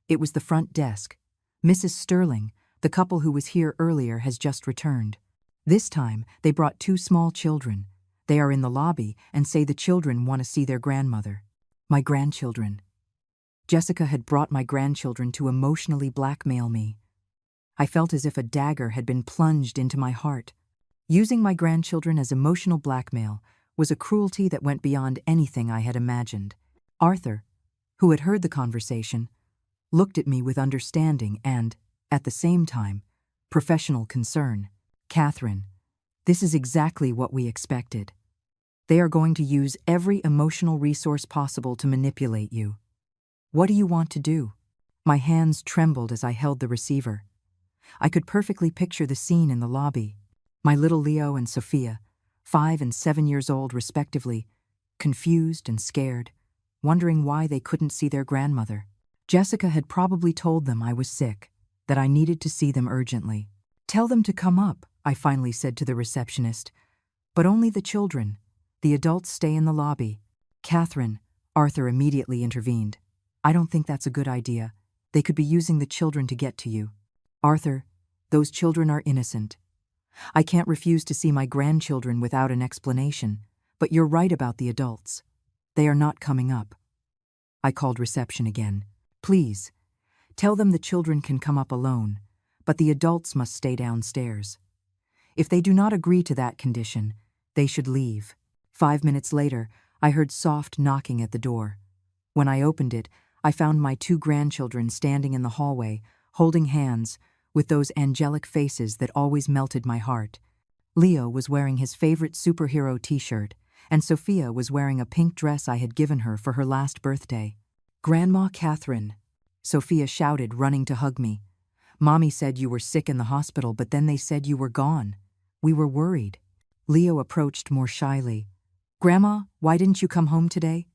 It was the front desk. "Mrs. Sterling, the couple who was here earlier, has just returned. This time, they brought 2 small children. They are in the lobby and say the children want to see their grandmother." "My grandchildren." Jessica had brought my grandchildren to emotionally blackmail me. I felt as if a dagger had been plunged into my heart. Using my grandchildren as emotional blackmail was a cruelty that went beyond anything I had imagined. Arthur, who had heard the conversation, looked at me with understanding and, at the same time, professional concern. "Catherine, this is exactly what we expected. They are going to use every emotional resource possible to manipulate you. What do you want to do?" My hands trembled as I held the receiver. I could perfectly picture the scene in the lobby. My little Leo and Sophia, 5 and 7 years old respectively, confused and scared, wondering why they couldn't see their grandmother. Jessica had probably told them I was sick, that I needed to see them urgently. "Tell them to come up," I finally said to the receptionist. "But only the children. The adults stay in the lobby." "Catherine," Arthur immediately intervened. "I don't think that's a good idea. They could be using the children to get to you." "Arthur, those children are innocent. I can't refuse to see my grandchildren without an explanation, but you're right about the adults. They are not coming up." I called reception again. "Please, tell them the children can come up alone, but the adults must stay downstairs. If they do not agree to that condition, they should leave." 5 minutes later, I heard soft knocking at the door. When I opened it, I found my 2 grandchildren standing in the hallway, holding hands, with those angelic faces that always melted my heart. Leo was wearing his favorite superhero t-shirt, and Sophia was wearing a pink dress I had given her for her last birthday. "Grandma Catherine," Sophia shouted, running to hug me. "Mommy said you were sick in the hospital, but then they said you were gone. We were worried." Leo approached more shyly. "Grandma, why didn't you come home today?"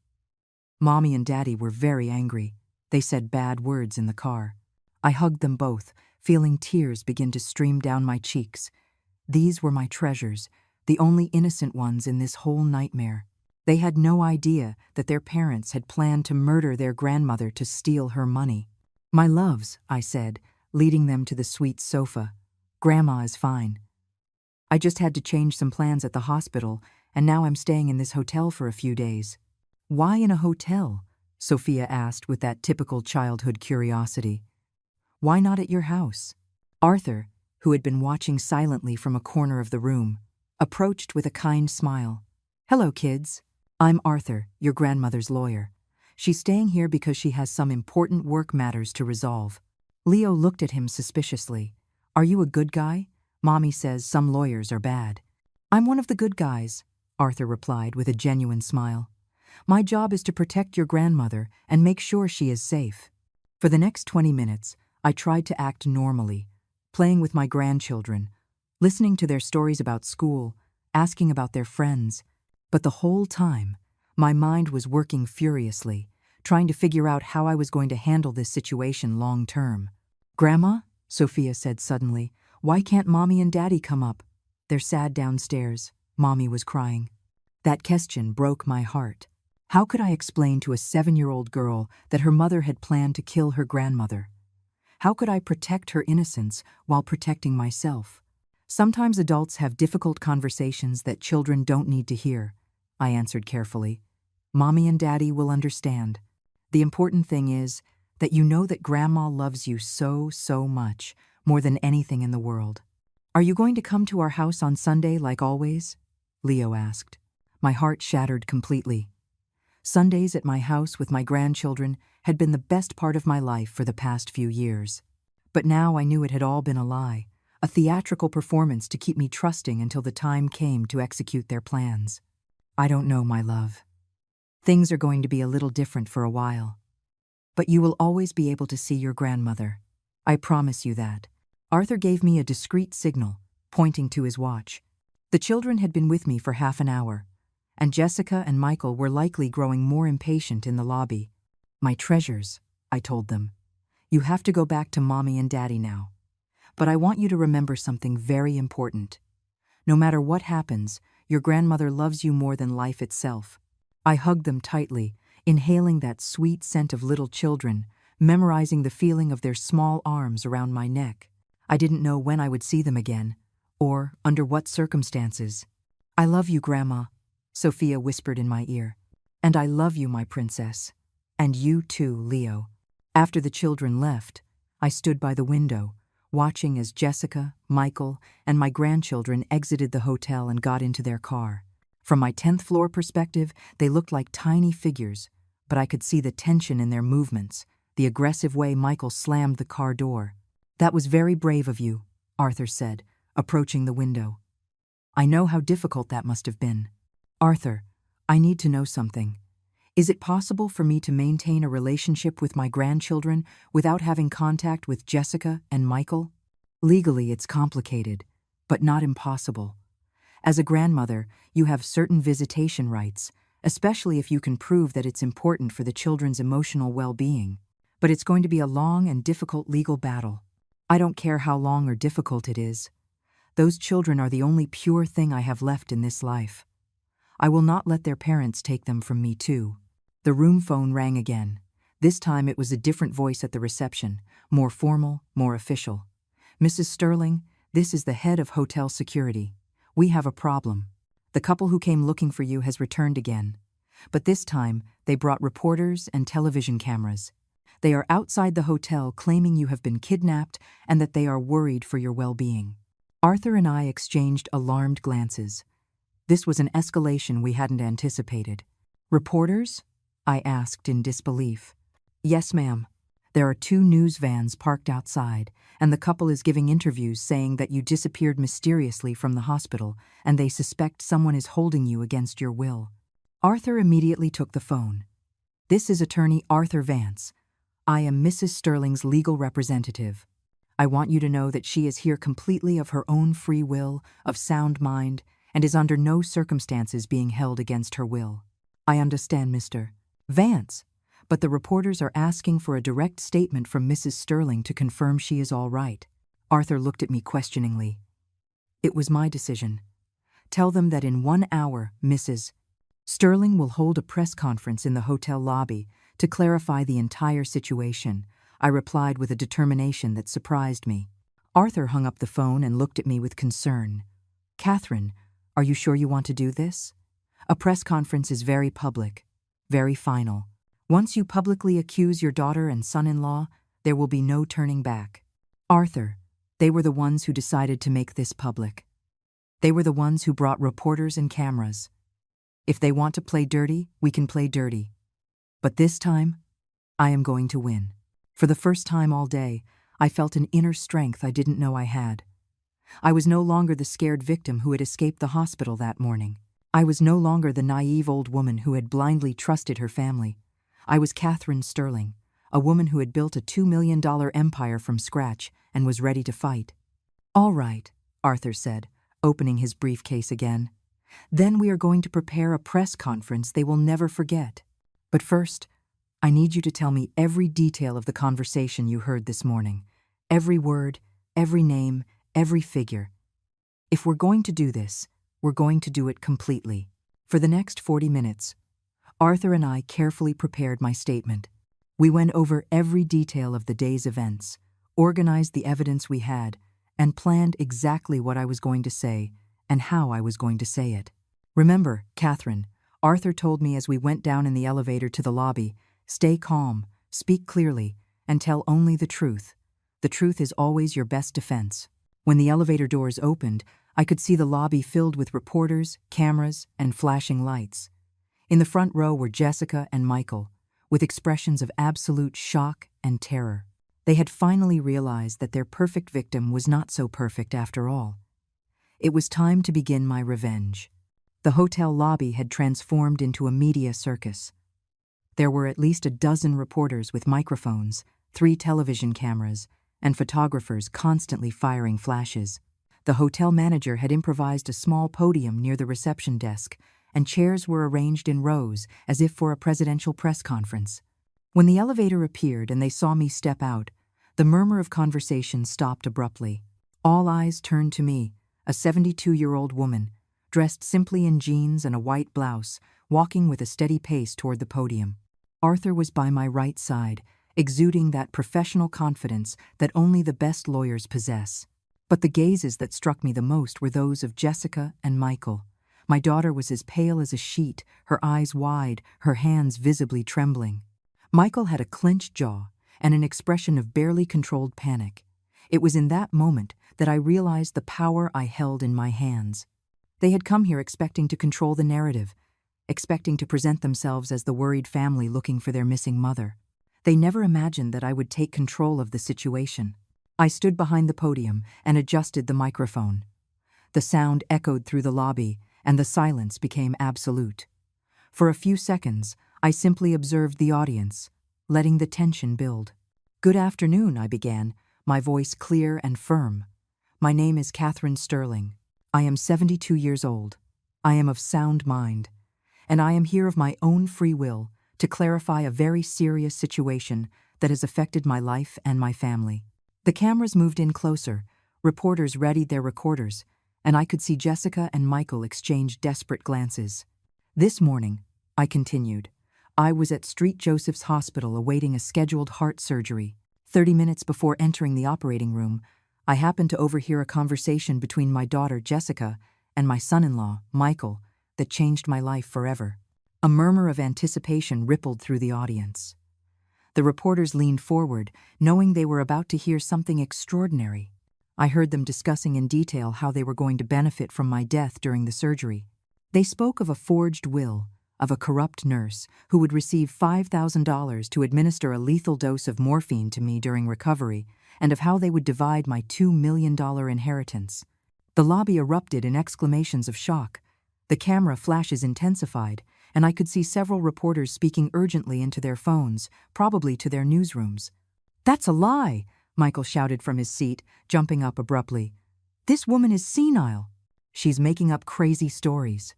Mommy and Daddy were very angry. They said bad words in the car. I hugged them both, feeling tears begin to stream down my cheeks. These were my treasures, the only innocent ones in this whole nightmare. They had no idea that their parents had planned to murder their grandmother to steal her money. "My loves," I said, leading them to the suite sofa. "Grandma is fine. I just had to change some plans at the hospital, and now I'm staying in this hotel for a few days." "Why in a hotel?" Sophia asked with that typical childhood curiosity. "Why not at your house?" Arthur, who had been watching silently from a corner of the room, approached with a kind smile. "Hello, kids. I'm Arthur, your grandmother's lawyer. She's staying here because she has some important work matters to resolve." Leo looked at him suspiciously. "Are you a good guy? Mommy says some lawyers are bad." "I'm one of the good guys," Arthur replied with a genuine smile. "My job is to protect your grandmother and make sure she is safe." For the next 20 minutes, I tried to act normally, playing with my grandchildren, listening to their stories about school, asking about their friends. But the whole time, my mind was working furiously, trying to figure out how I was going to handle this situation long term. "Grandma," Sophia said suddenly, "why can't Mommy and Daddy come up? They're sad downstairs." Mommy was crying. That question broke my heart. How could I explain to a 7-year-old girl that her mother had planned to kill her grandmother? How could I protect her innocence while protecting myself? "Sometimes adults have difficult conversations that children don't need to hear," I answered carefully. "Mommy and Daddy will understand. The important thing is that you know that Grandma loves you so, so much, more than anything in the world." "Are you going to come to our house on Sunday like always?" Leo asked. My heart shattered completely. Sundays at my house with my grandchildren had been the best part of my life for the past few years. But now I knew it had all been a lie, a theatrical performance to keep me trusting until the time came to execute their plans. "I don't know, my love. Things are going to be a little different for a while. But you will always be able to see your grandmother. I promise you that." Arthur gave me a discreet signal, pointing to his watch. The children had been with me for half an hour, and Jessica and Michael were likely growing more impatient in the lobby. "My treasures," I told them. "You have to go back to Mommy and Daddy now. But I want you to remember something very important. No matter what happens, your grandmother loves you more than life itself." I hugged them tightly, inhaling that sweet scent of little children, memorizing the feeling of their small arms around my neck. I didn't know when I would see them again, or under what circumstances. "I love you, Grandma," Sophia whispered in my ear. "And I love you, my princess." And you too, Leo. After the children left, I stood by the window, watching as Jessica, Michael, and my grandchildren exited the hotel and got into their car. From my 10th floor perspective, they looked like tiny figures, but I could see the tension in their movements, the aggressive way Michael slammed the car door. "That was very brave of you," Arthur said, approaching the window. "I know how difficult that must have been." "Arthur, I need to know something. Is it possible for me to maintain a relationship with my grandchildren without having contact with Jessica and Michael?" "Legally, it's complicated, but not impossible. As a grandmother, you have certain visitation rights, especially if you can prove that it's important for the children's emotional well-being. But it's going to be a long and difficult legal battle. I don't care how long or difficult it is. Those children are the only pure thing I have left in this life. I will not let their parents take them from me too." The room phone rang again. This time it was a different voice at the reception, more formal, more official. "Mrs. Sterling, this is the head of hotel security. We have a problem. The couple who came looking for you has returned again. But this time, they brought reporters and television cameras. They are outside the hotel claiming you have been kidnapped and that they are worried for your well-being." Arthur and I exchanged alarmed glances. This was an escalation we hadn't anticipated. "Reporters?" I asked in disbelief. "Yes, ma'am. There are 2 news vans parked outside, and the couple is giving interviews saying that you disappeared mysteriously from the hospital, and they suspect someone is holding you against your will." Arthur immediately took the phone. "This is Attorney Arthur Vance. I am Mrs. Sterling's legal representative. I want you to know that she is here completely of her own free will, of sound mind, and is under no circumstances being held against her will." "I understand, Mr. Vance, but the reporters are asking for a direct statement from Mrs. Sterling to confirm she is all right." Arthur looked at me questioningly. "It was my decision. Tell them that in 1 hour, Mrs. Sterling will hold a press conference in the hotel lobby to clarify the entire situation," I replied with a determination that surprised me. Arthur hung up the phone and looked at me with concern. "Catherine, are you sure you want to do this? A press conference is very public, very final. Once you publicly accuse your daughter and son-in-law, there will be no turning back." "Arthur, they were the ones who decided to make this public. They were the ones who brought reporters and cameras. If they want to play dirty, we can play dirty. But this time, I am going to win." For the first time all day, I felt an inner strength I didn't know I had. I was no longer the scared victim who had escaped the hospital that morning. I was no longer the naive old woman who had blindly trusted her family. I was Catherine Sterling, a woman who had built a $2 million empire from scratch and was ready to fight. "All right," Arthur said, opening his briefcase again. "Then we are going to prepare a press conference they will never forget. But first, I need you to tell me every detail of the conversation you heard this morning. Every word, every name, every figure. If we're going to do this, we're going to do it completely." For the next 40 minutes, Arthur and I carefully prepared my statement. We went over every detail of the day's events, organized the evidence we had, and planned exactly what I was going to say and how I was going to say it. "Remember, Catherine," Arthur told me as we went down in the elevator to the lobby, "stay calm, speak clearly, and tell only the truth. The truth is always your best defense." When the elevator doors opened, I could see the lobby filled with reporters, cameras, and flashing lights. In the front row were Jessica and Michael, with expressions of absolute shock and terror. They had finally realized that their perfect victim was not so perfect after all. It was time to begin my revenge. The hotel lobby had transformed into a media circus. There were at least a dozen reporters with microphones, 3 television cameras, and photographers constantly firing flashes. The hotel manager had improvised a small podium near the reception desk, and chairs were arranged in rows as if for a presidential press conference. When the elevator appeared and they saw me step out, the murmur of conversation stopped abruptly. All eyes turned to me, a 72-year-old woman, dressed simply in jeans and a white blouse, walking with a steady pace toward the podium. Arthur was by my right side, exuding that professional confidence that only the best lawyers possess. But the gazes that struck me the most were those of Jessica and Michael. My daughter was as pale as a sheet, her eyes wide, her hands visibly trembling. Michael had a clenched jaw and an expression of barely controlled panic. It was in that moment that I realized the power I held in my hands. They had come here expecting to control the narrative, expecting to present themselves as the worried family looking for their missing mother. They never imagined that I would take control of the situation. I stood behind the podium and adjusted the microphone. The sound echoed through the lobby, and the silence became absolute. For a few seconds, I simply observed the audience, letting the tension build. "Good afternoon," I began, my voice clear and firm. "My name is Catherine Sterling. I am 72 years old. I am of sound mind, and I am here of my own free will to clarify a very serious situation that has affected my life and my family." The cameras moved in closer, reporters readied their recorders, and I could see Jessica and Michael exchange desperate glances. "This morning," I continued, "I was at St. Joseph's Hospital awaiting a scheduled heart surgery. 30 minutes before entering the operating room, I happened to overhear a conversation between my daughter Jessica and my son-in-law, Michael, that changed my life forever." A murmur of anticipation rippled through the audience. The reporters leaned forward, knowing they were about to hear something extraordinary. I heard them discussing in detail how they were going to benefit from my death during the surgery. They spoke of a forged will, of a corrupt nurse who would receive $5,000 to administer a lethal dose of morphine to me during recovery, and of how they would divide my $2 million inheritance. The lobby erupted in exclamations of shock. The camera flashes intensified, and I could see several reporters speaking urgently into their phones, probably to their newsrooms. "That's a lie!" Michael shouted from his seat, jumping up abruptly. "This woman is senile. She's making up crazy stories."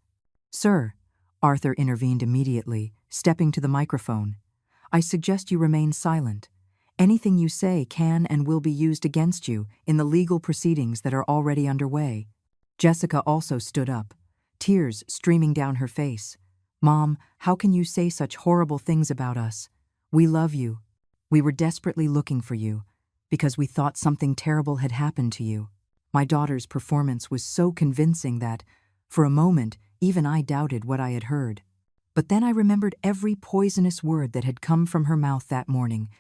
"Sir," Arthur intervened immediately, stepping to the microphone, "I suggest you remain silent. Anything you say can and will be used against you in the legal proceedings that are already underway." Jessica also stood up, tears streaming down her face. "Mom, how can you say such horrible things about us? We love you. We were desperately looking for you, because we thought something terrible had happened to you." My daughter's performance was so convincing that, for a moment, even I doubted what I had heard. But then I remembered every poisonous word that had come from her mouth that morning,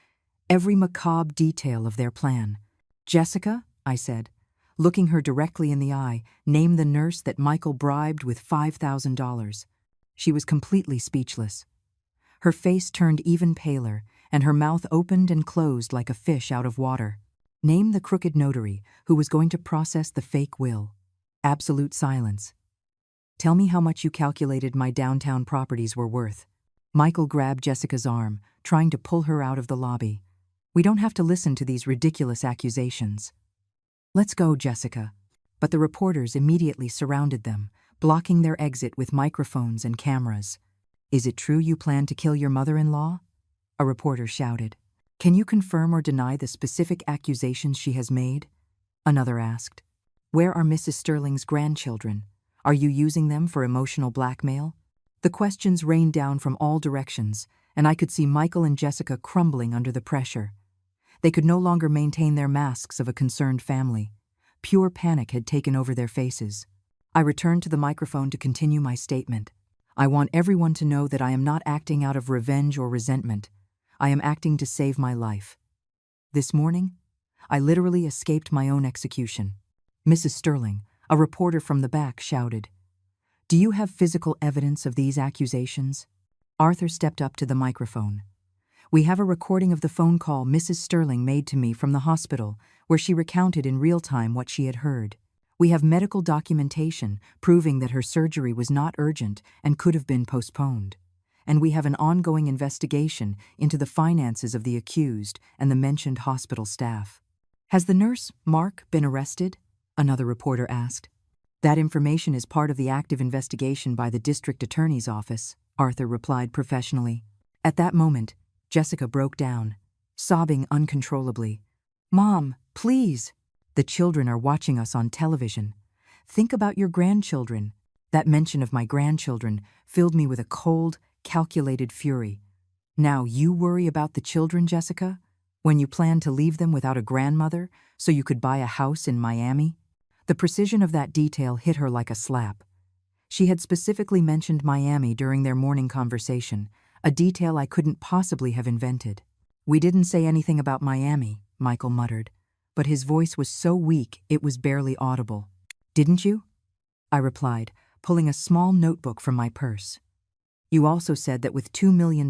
every macabre detail of their plan. "Jessica," I said, looking her directly in the eye, "name the nurse that Michael bribed with $5,000. She was completely speechless. Her face turned even paler, and her mouth opened and closed like a fish out of water. "Name the crooked notary who was going to process the fake will." Absolute silence. "Tell me how much you calculated my downtown properties were worth." Michael grabbed Jessica's arm, trying to pull her out of the lobby. "We don't have to listen to these ridiculous accusations." "Let's go, Jessica." But the reporters immediately surrounded them, blocking their exit with microphones and cameras. "Is it true you plan to kill your mother-in-law?" a reporter shouted. "Can you confirm or deny the specific accusations she has made?" another asked. "Where are Mrs. Sterling's grandchildren? Are you using them for emotional blackmail?" The questions rained down from all directions, and I could see Michael and Jessica crumbling under the pressure. They could no longer maintain their masks of a concerned family. Pure panic had taken over their faces. I returned to the microphone to continue my statement. "I want everyone to know that I am not acting out of revenge or resentment. I am acting to save my life. This morning, I literally escaped my own execution." "Mrs. Sterling," a reporter from the back shouted, "do you have physical evidence of these accusations?" Arthur stepped up to the microphone. "We have a recording of the phone call Mrs. Sterling made to me from the hospital, where she recounted in real time what she had heard. We have medical documentation proving that her surgery was not urgent and could have been postponed. And we have an ongoing investigation into the finances of the accused and the mentioned hospital staff." "Has the nurse, Mark, been arrested?" another reporter asked. "That information is part of the active investigation by the district attorney's office," Arthur replied professionally. At that moment, Jessica broke down, sobbing uncontrollably. "Mom, please! The children are watching us on television. Think about your grandchildren." That mention of my grandchildren filled me with a cold, calculated fury. "Now you worry about the children, Jessica, when you plan to leave them without a grandmother so you could buy a house in Miami?" The precision of that detail hit her like a slap. She had specifically mentioned Miami during their morning conversation, a detail I couldn't possibly have invented. "We didn't say anything about Miami," Michael muttered, but his voice was so weak it was barely audible. "Didn't you?" I replied, pulling a small notebook from my purse. "You also said that with $2 million,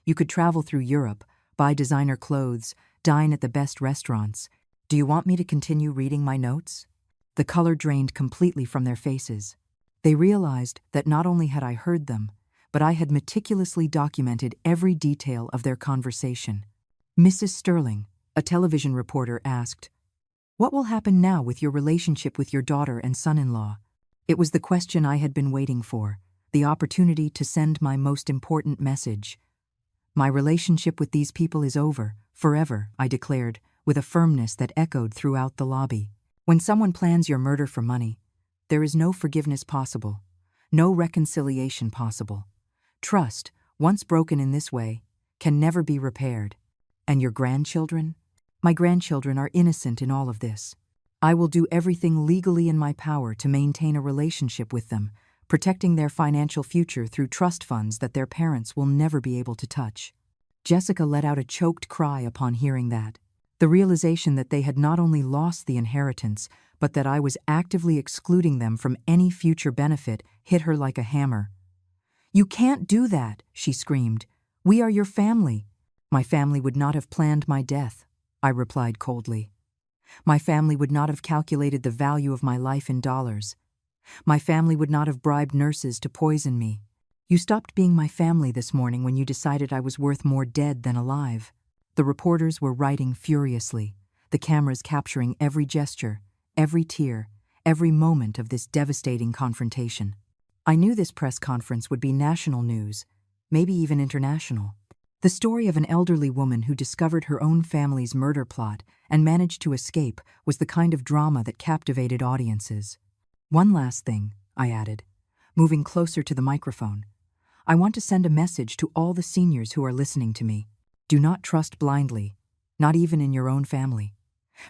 you could travel through Europe, buy designer clothes, dine at the best restaurants. Do you want me to continue reading my notes?" The color drained completely from their faces. They realized that not only had I heard them, but I had meticulously documented every detail of their conversation. "Mrs. Sterling," a television reporter asked, "what will happen now with your relationship with your daughter and son-in-law?" It was the question I had been waiting for, the opportunity to send my most important message. "My relationship with these people is over, forever," I declared, with a firmness that echoed throughout the lobby. When someone plans your murder for money, there is no forgiveness possible, no reconciliation possible. Trust, once broken in this way, can never be repaired. "And your grandchildren?" "My grandchildren are innocent in all of this. I will do everything legally in my power to maintain a relationship with them, protecting their financial future through trust funds that their parents will never be able to touch." Jessica let out a choked cry upon hearing that. The realization that they had not only lost the inheritance, but that I was actively excluding them from any future benefit hit her like a hammer. "You can't do that," she screamed. "We are your family." "My family would not have planned my death," I replied coldly. "My family would not have calculated the value of my life in dollars. My family would not have bribed nurses to poison me. You stopped being my family this morning when you decided I was worth more dead than alive." The reporters were writing furiously, the cameras capturing every gesture, every tear, every moment of this devastating confrontation. I knew this press conference would be national news, maybe even international. The story of an elderly woman who discovered her own family's murder plot and managed to escape was the kind of drama that captivated audiences. "One last thing," I added, moving closer to the microphone. "I want to send a message to all the seniors who are listening to me. Do not trust blindly, not even in your own family.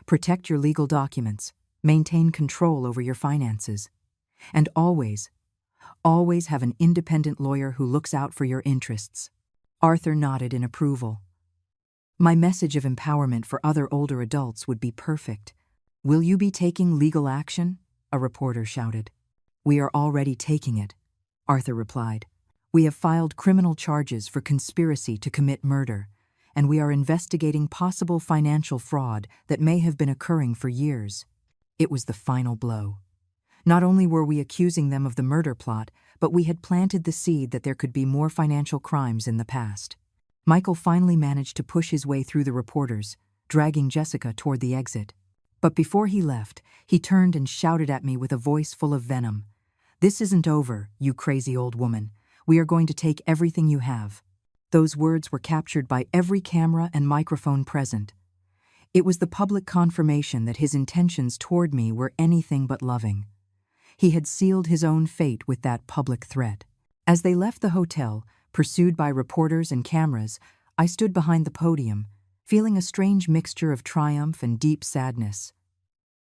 Protect your legal documents, maintain control over your finances, and always have an independent lawyer who looks out for your interests." Arthur nodded in approval. "My message of empowerment for other older adults would be perfect." "Will you be taking legal action?" a reporter shouted. "We are already taking it," Arthur replied. "We have filed criminal charges for conspiracy to commit murder, and we are investigating possible financial fraud that may have been occurring for years." It was the final blow. Not only were we accusing them of the murder plot, but we had planted the seed that there could be more financial crimes in the past. Michael finally managed to push his way through the reporters, dragging Jessica toward the exit. But before he left, he turned and shouted at me with a voice full of venom. "This isn't over, you crazy old woman. We are going to take everything you have." Those words were captured by every camera and microphone present. It was the public confirmation that his intentions toward me were anything but loving. He had sealed his own fate with that public threat. As they left the hotel, pursued by reporters and cameras, I stood behind the podium, feeling a strange mixture of triumph and deep sadness.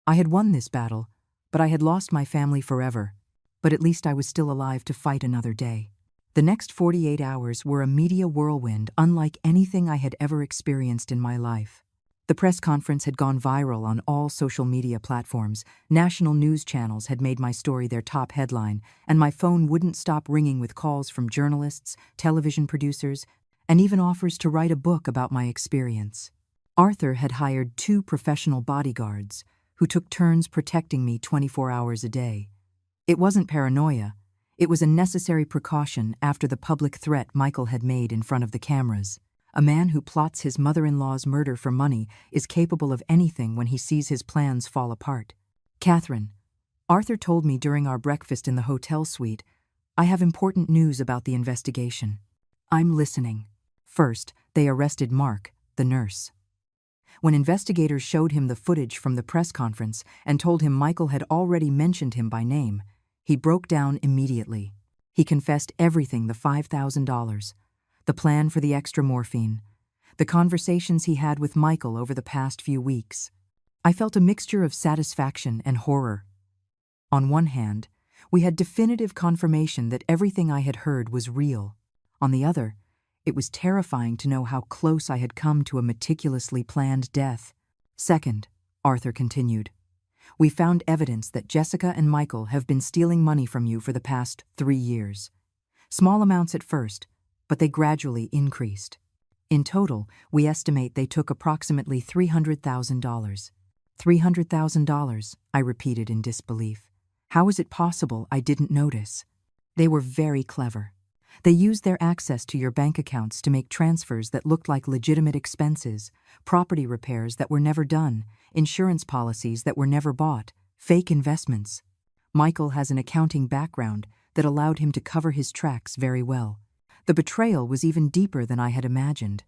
I had won this battle, but I had lost my family forever. But at least I was still alive to fight another day. The next 48 hours were a media whirlwind unlike anything I had ever experienced in my life. The press conference had gone viral on all social media platforms, national news channels had made my story their top headline, and my phone wouldn't stop ringing with calls from journalists, television producers, and even offers to write a book about my experience. Arthur had hired 2 professional bodyguards, who took turns protecting me 24 hours a day. It wasn't paranoia. It was a necessary precaution after the public threat Michael had made in front of the cameras. A man who plots his mother-in-law's murder for money is capable of anything when he sees his plans fall apart. "Catherine," Arthur told me during our breakfast in the hotel suite, "I have important news about the investigation." "I'm listening." First, they arrested Mark, the nurse. When investigators showed him the footage from the press conference and told him Michael had already mentioned him by name, he broke down immediately. He confessed everything: the $5,000, the plan for the extra morphine, the conversations he had with Michael over the past few weeks. I felt a mixture of satisfaction and horror. On one hand, we had definitive confirmation that everything I had heard was real. On the other, It was terrifying to know how close I had come to a meticulously planned death. Second, Arthur continued, we found evidence that Jessica and Michael have been stealing money from you for the past 3 years. Small amounts at first, but they gradually increased. In total, we estimate they took approximately $300,000. $300,000, I repeated in disbelief. How is it possible I didn't notice? They were very clever. They used their access to your bank accounts to make transfers that looked like legitimate expenses, property repairs that were never done, insurance policies that were never bought, fake investments. Michael has an accounting background that allowed him to cover his tracks very well. The betrayal was even deeper than I had imagined.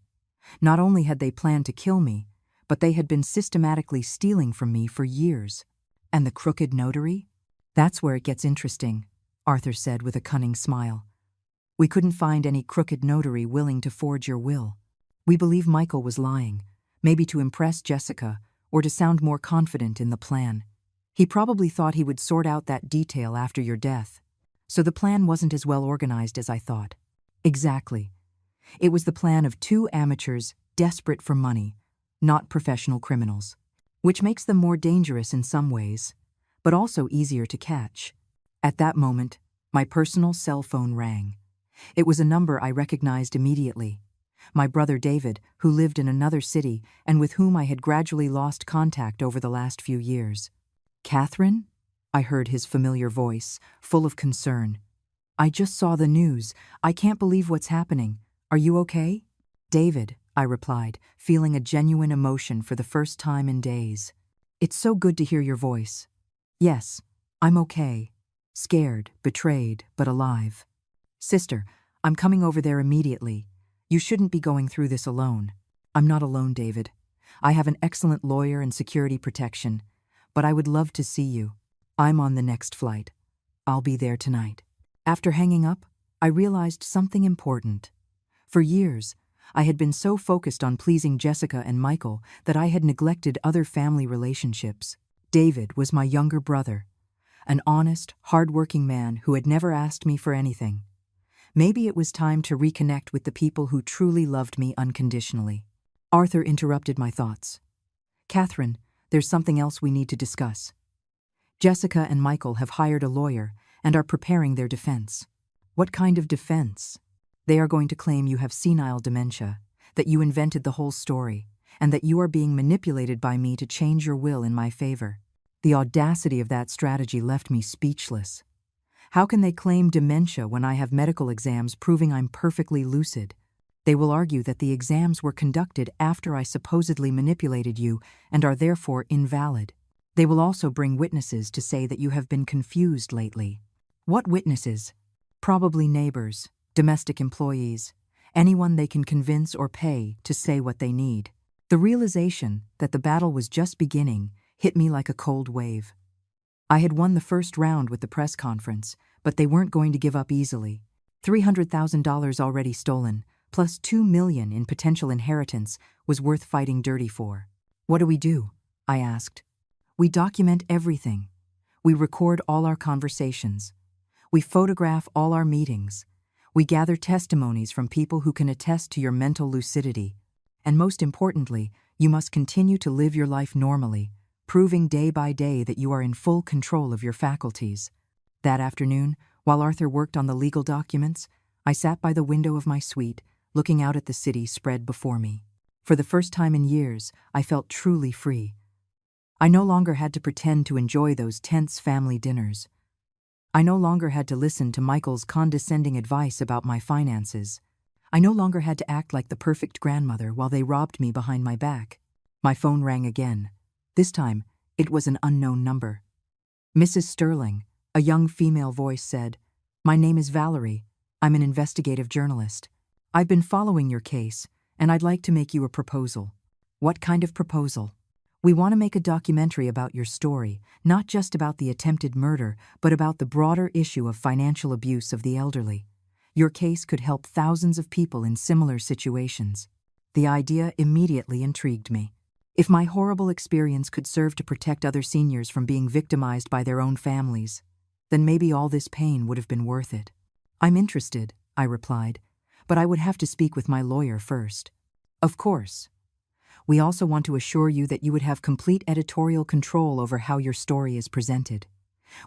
Not only had they planned to kill me, but they had been systematically stealing from me for years. And the crooked notary? That's where it gets interesting, Arthur said with a cunning smile. We couldn't find any crooked notary willing to forge your will. We believe Michael was lying, maybe to impress Jessica or to sound more confident in the plan. He probably thought he would sort out that detail after your death. So the plan wasn't as well organized as I thought. Exactly. It was the plan of 2 amateurs desperate for money, not professional criminals, which makes them more dangerous in some ways, but also easier to catch. At that moment, my personal cell phone rang. It was a number I recognized immediately. My brother David, who lived in another city and with whom I had gradually lost contact over the last few years. Catherine? I heard his familiar voice, full of concern. I just saw the news. I can't believe what's happening. Are you okay? David, I replied, feeling a genuine emotion for the first time in days. It's so good to hear your voice. Yes, I'm okay. Scared, betrayed, but alive. Sister, I'm coming over there immediately. You shouldn't be going through this alone. I'm not alone, David. I have an excellent lawyer and security protection, but I would love to see you. I'm on the next flight. I'll be there tonight. After hanging up, I realized something important. For years, I had been so focused on pleasing Jessica and Michael that I had neglected other family relationships. David was my younger brother, an honest, hard-working man who had never asked me for anything. Maybe it was time to reconnect with the people who truly loved me unconditionally. Arthur interrupted my thoughts. Catherine, there's something else we need to discuss. Jessica and Michael have hired a lawyer and are preparing their defense. What kind of defense? They are going to claim you have senile dementia, that you invented the whole story, and that you are being manipulated by me to change your will in my favor. The audacity of that strategy left me speechless. How can they claim dementia when I have medical exams proving I'm perfectly lucid? They will argue that the exams were conducted after I supposedly manipulated you and are therefore invalid. They will also bring witnesses to say that you have been confused lately. What witnesses? Probably neighbors, domestic employees, anyone they can convince or pay to say what they need. The realization that the battle was just beginning hit me like a cold wave. I had won the first round with the press conference, but they weren't going to give up easily. $300,000 already stolen, plus $2 million in potential inheritance, was worth fighting dirty for. What do we do? I asked. We document everything. We record all our conversations. We photograph all our meetings. We gather testimonies from people who can attest to your mental lucidity. And most importantly, you must continue to live your life normally, proving day by day that you are in full control of your faculties. That afternoon, while Arthur worked on the legal documents, I sat by the window of my suite, looking out at the city spread before me. For the first time in years, I felt truly free. I no longer had to pretend to enjoy those tense family dinners. I no longer had to listen to Michael's condescending advice about my finances. I no longer had to act like the perfect grandmother while they robbed me behind my back. My phone rang again. This time, it was an unknown number. Mrs. Sterling, a young female voice said, "My name is Valerie. I'm an investigative journalist. I've been following your case, and I'd like to make you a proposal." "What kind of proposal?" "We want to make a documentary about your story, not just about the attempted murder, but about the broader issue of financial abuse of the elderly. Your case could help thousands of people in similar situations." The idea immediately intrigued me. If my horrible experience could serve to protect other seniors from being victimized by their own families, then maybe all this pain would have been worth it. "I'm interested," I replied, but I would have to speak with my lawyer first. Of course. We also want to assure you that you would have complete editorial control over how your story is presented.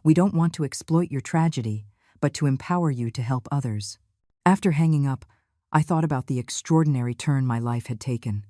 We don't want to exploit your tragedy, but to empower you to help others. After hanging up, I thought about the extraordinary turn my life had taken.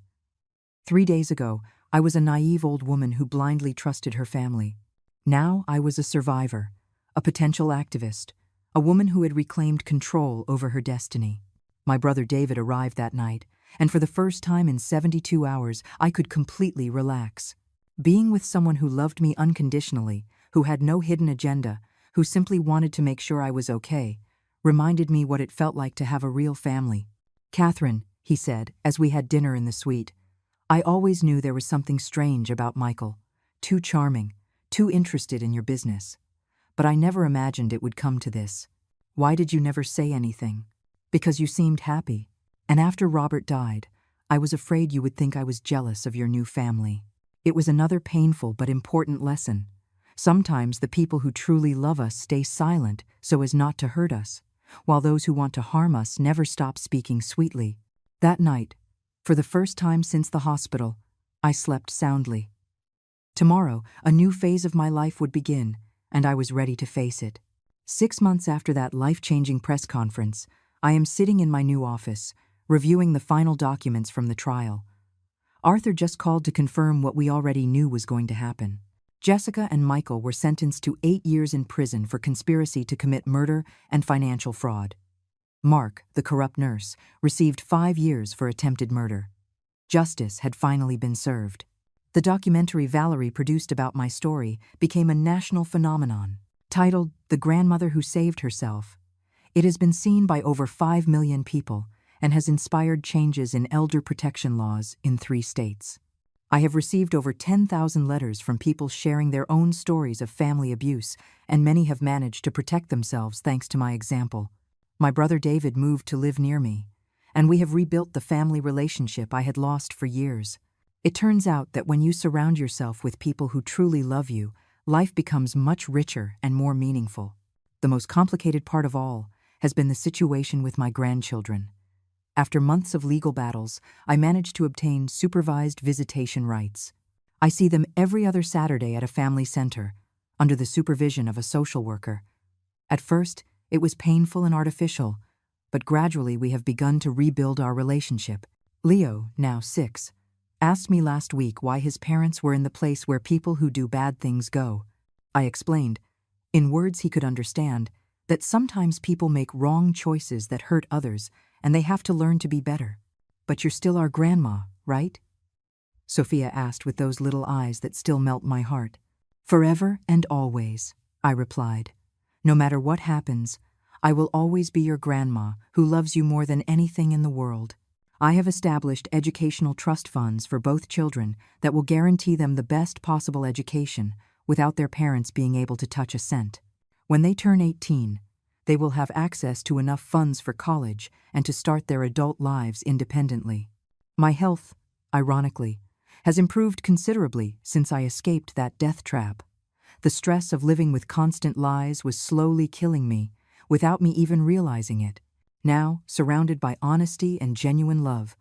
3 days ago, I was a naive old woman who blindly trusted her family. Now I was a survivor, a potential activist, a woman who had reclaimed control over her destiny. My brother David arrived that night, and for the first time in 72 hours, I could completely relax. Being with someone who loved me unconditionally, who had no hidden agenda, who simply wanted to make sure I was okay, reminded me what it felt like to have a real family. "Catherine," he said, as we had dinner in the suite, "I always knew there was something strange about Michael. Too charming, too interested in your business. But I never imagined it would come to this. Why did you never say anything?" "Because you seemed happy. And after Robert died, I was afraid you would think I was jealous of your new family." It was another painful but important lesson. Sometimes the people who truly love us stay silent so as not to hurt us, while those who want to harm us never stop speaking sweetly. That night, for the first time since the hospital, I slept soundly. Tomorrow, a new phase of my life would begin, and I was ready to face it. 6 months after that life-changing press conference, I am sitting in my new office, reviewing the final documents from the trial. Arthur just called to confirm what we already knew was going to happen. Jessica and Michael were sentenced to 8 years in prison for conspiracy to commit murder and financial fraud. Mark, the corrupt nurse, received 5 years for attempted murder. Justice had finally been served. The documentary Valerie produced about my story became a national phenomenon. Titled "The Grandmother Who Saved Herself," it has been seen by over 5 million people and has inspired changes in elder protection laws in 3 states. I have received over 10,000 letters from people sharing their own stories of family abuse, and many have managed to protect themselves thanks to my example. My brother David moved to live near me, and we have rebuilt the family relationship I had lost for years. It turns out that when you surround yourself with people who truly love you, life becomes much richer and more meaningful. The most complicated part of all has been the situation with my grandchildren. After months of legal battles, I managed to obtain supervised visitation rights. I see them every other Saturday at a family center, under the supervision of a social worker. At first, it was painful and artificial, but gradually we have begun to rebuild our relationship. Leo, now 6, asked me last week why his parents were in the place where people who do bad things go. I explained, in words he could understand, that sometimes people make wrong choices that hurt others, and they have to learn to be better. "But you're still our grandma, right?" Sophia asked with those little eyes that still melt my heart. "Forever and always," I replied. "No matter what happens, I will always be your grandma who loves you more than anything in the world." I have established educational trust funds for both children that will guarantee them the best possible education without their parents being able to touch a cent. When they turn 18, they will have access to enough funds for college and to start their adult lives independently. My health, ironically, has improved considerably since I escaped that death trap. The stress of living with constant lies was slowly killing me, without me even realizing it. Now, surrounded by honesty and genuine love,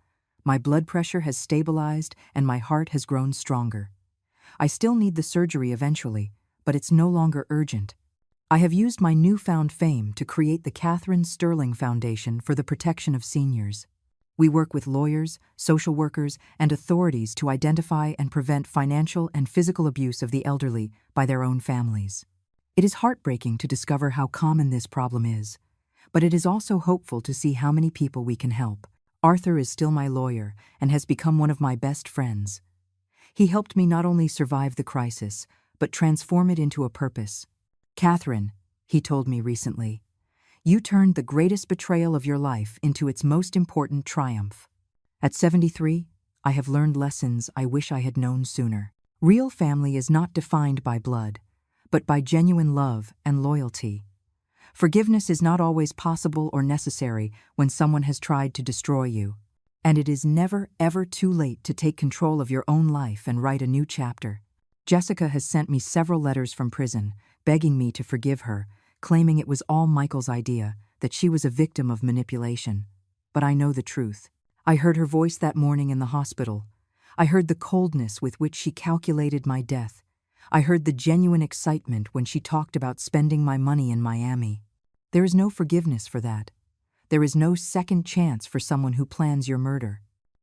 my blood pressure has stabilized and my heart has grown stronger. I still need the surgery eventually, but it's no longer urgent. I have used my newfound fame to create the Catherine Sterling Foundation for the Protection of Seniors. We work with lawyers, social workers, and authorities to identify and prevent financial and physical abuse of the elderly by their own families. It is heartbreaking to discover how common this problem is, but it is also hopeful to see how many people we can help. Arthur is still my lawyer and has become one of my best friends. He helped me not only survive the crisis, but transform it into a purpose. "Catherine," he told me recently, "you turned the greatest betrayal of your life into its most important triumph." At 73, I have learned lessons I wish I had known sooner. Real family is not defined by blood, but by genuine love and loyalty. Forgiveness is not always possible or necessary when someone has tried to destroy you. And it is never, ever too late to take control of your own life and write a new chapter. Jessica has sent me several letters from prison, begging me to forgive her, claiming it was all Michael's idea, that she was a victim of manipulation. but I know the truth. I heard her voice that morning in the hospital. I heard the coldness with which she calculated my death. I heard the genuine excitement when she talked about spending my money in Miami. There is no forgiveness for that. There is no second chance for someone who plans your murder.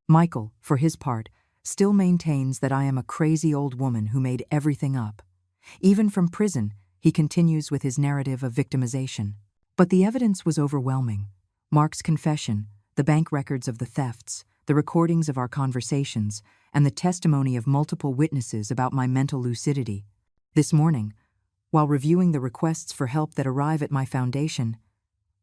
Michael, for his part, still maintains that I am a crazy old woman who made everything up. Even from prison, he continues with his narrative of victimization. But the evidence was overwhelming. Mark's confession, the bank records of the thefts, the recordings of our conversations, and the testimony of multiple witnesses about my mental lucidity. This morning, while reviewing the requests for help that arrive at my foundation,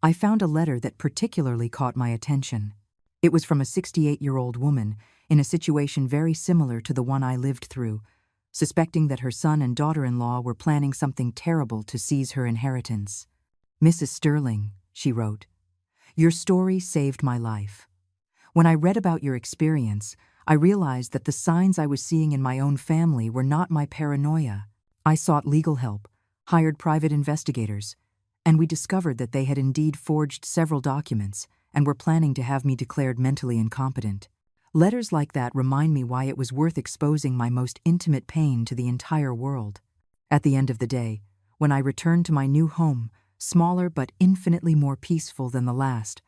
I found a letter that particularly caught my attention. It was from a 68-year-old woman in a situation very similar to the one I lived through, suspecting that her son and daughter-in-law were planning something terrible to seize her inheritance. "Mrs. Sterling," she wrote, "your story saved my life. When I read about your experience, I realized that the signs I was seeing in my own family were not my paranoia. I sought legal help, hired private investigators, and we discovered that they had indeed forged several documents and were planning to have me declared mentally incompetent. Letters like that remind me why it was worth exposing my most intimate pain to the entire world. At the end of the day, when I returned to my new home, smaller but infinitely more peaceful than the last,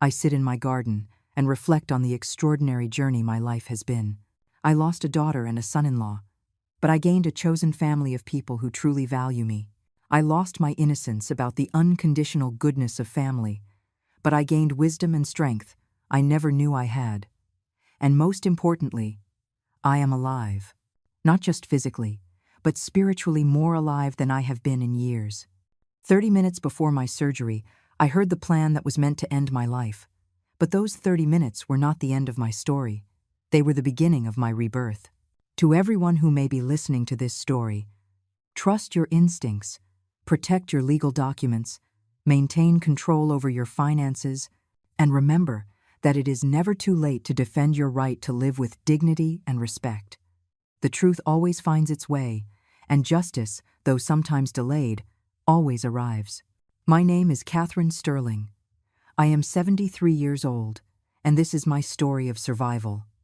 I sit in my garden and reflect on the extraordinary journey my life has been. I lost a daughter and a son-in-law, but I gained a chosen family of people who truly value me. I lost my innocence about the unconditional goodness of family, but I gained wisdom and strength I never knew I had. And most importantly, I am alive. Not just physically, but spiritually more alive than I have been in years. 30 minutes before my surgery, I heard the plan that was meant to end my life. But those 30 minutes were not the end of my story. They were the beginning of my rebirth. To everyone who may be listening to this story, trust your instincts, protect your legal documents, maintain control over your finances, and remember that it is never too late to defend your right to live with dignity and respect. The truth always finds its way, and justice, though sometimes delayed, always arrives. My name is Catherine Sterling. I am 73 years old, and this is my story of survival.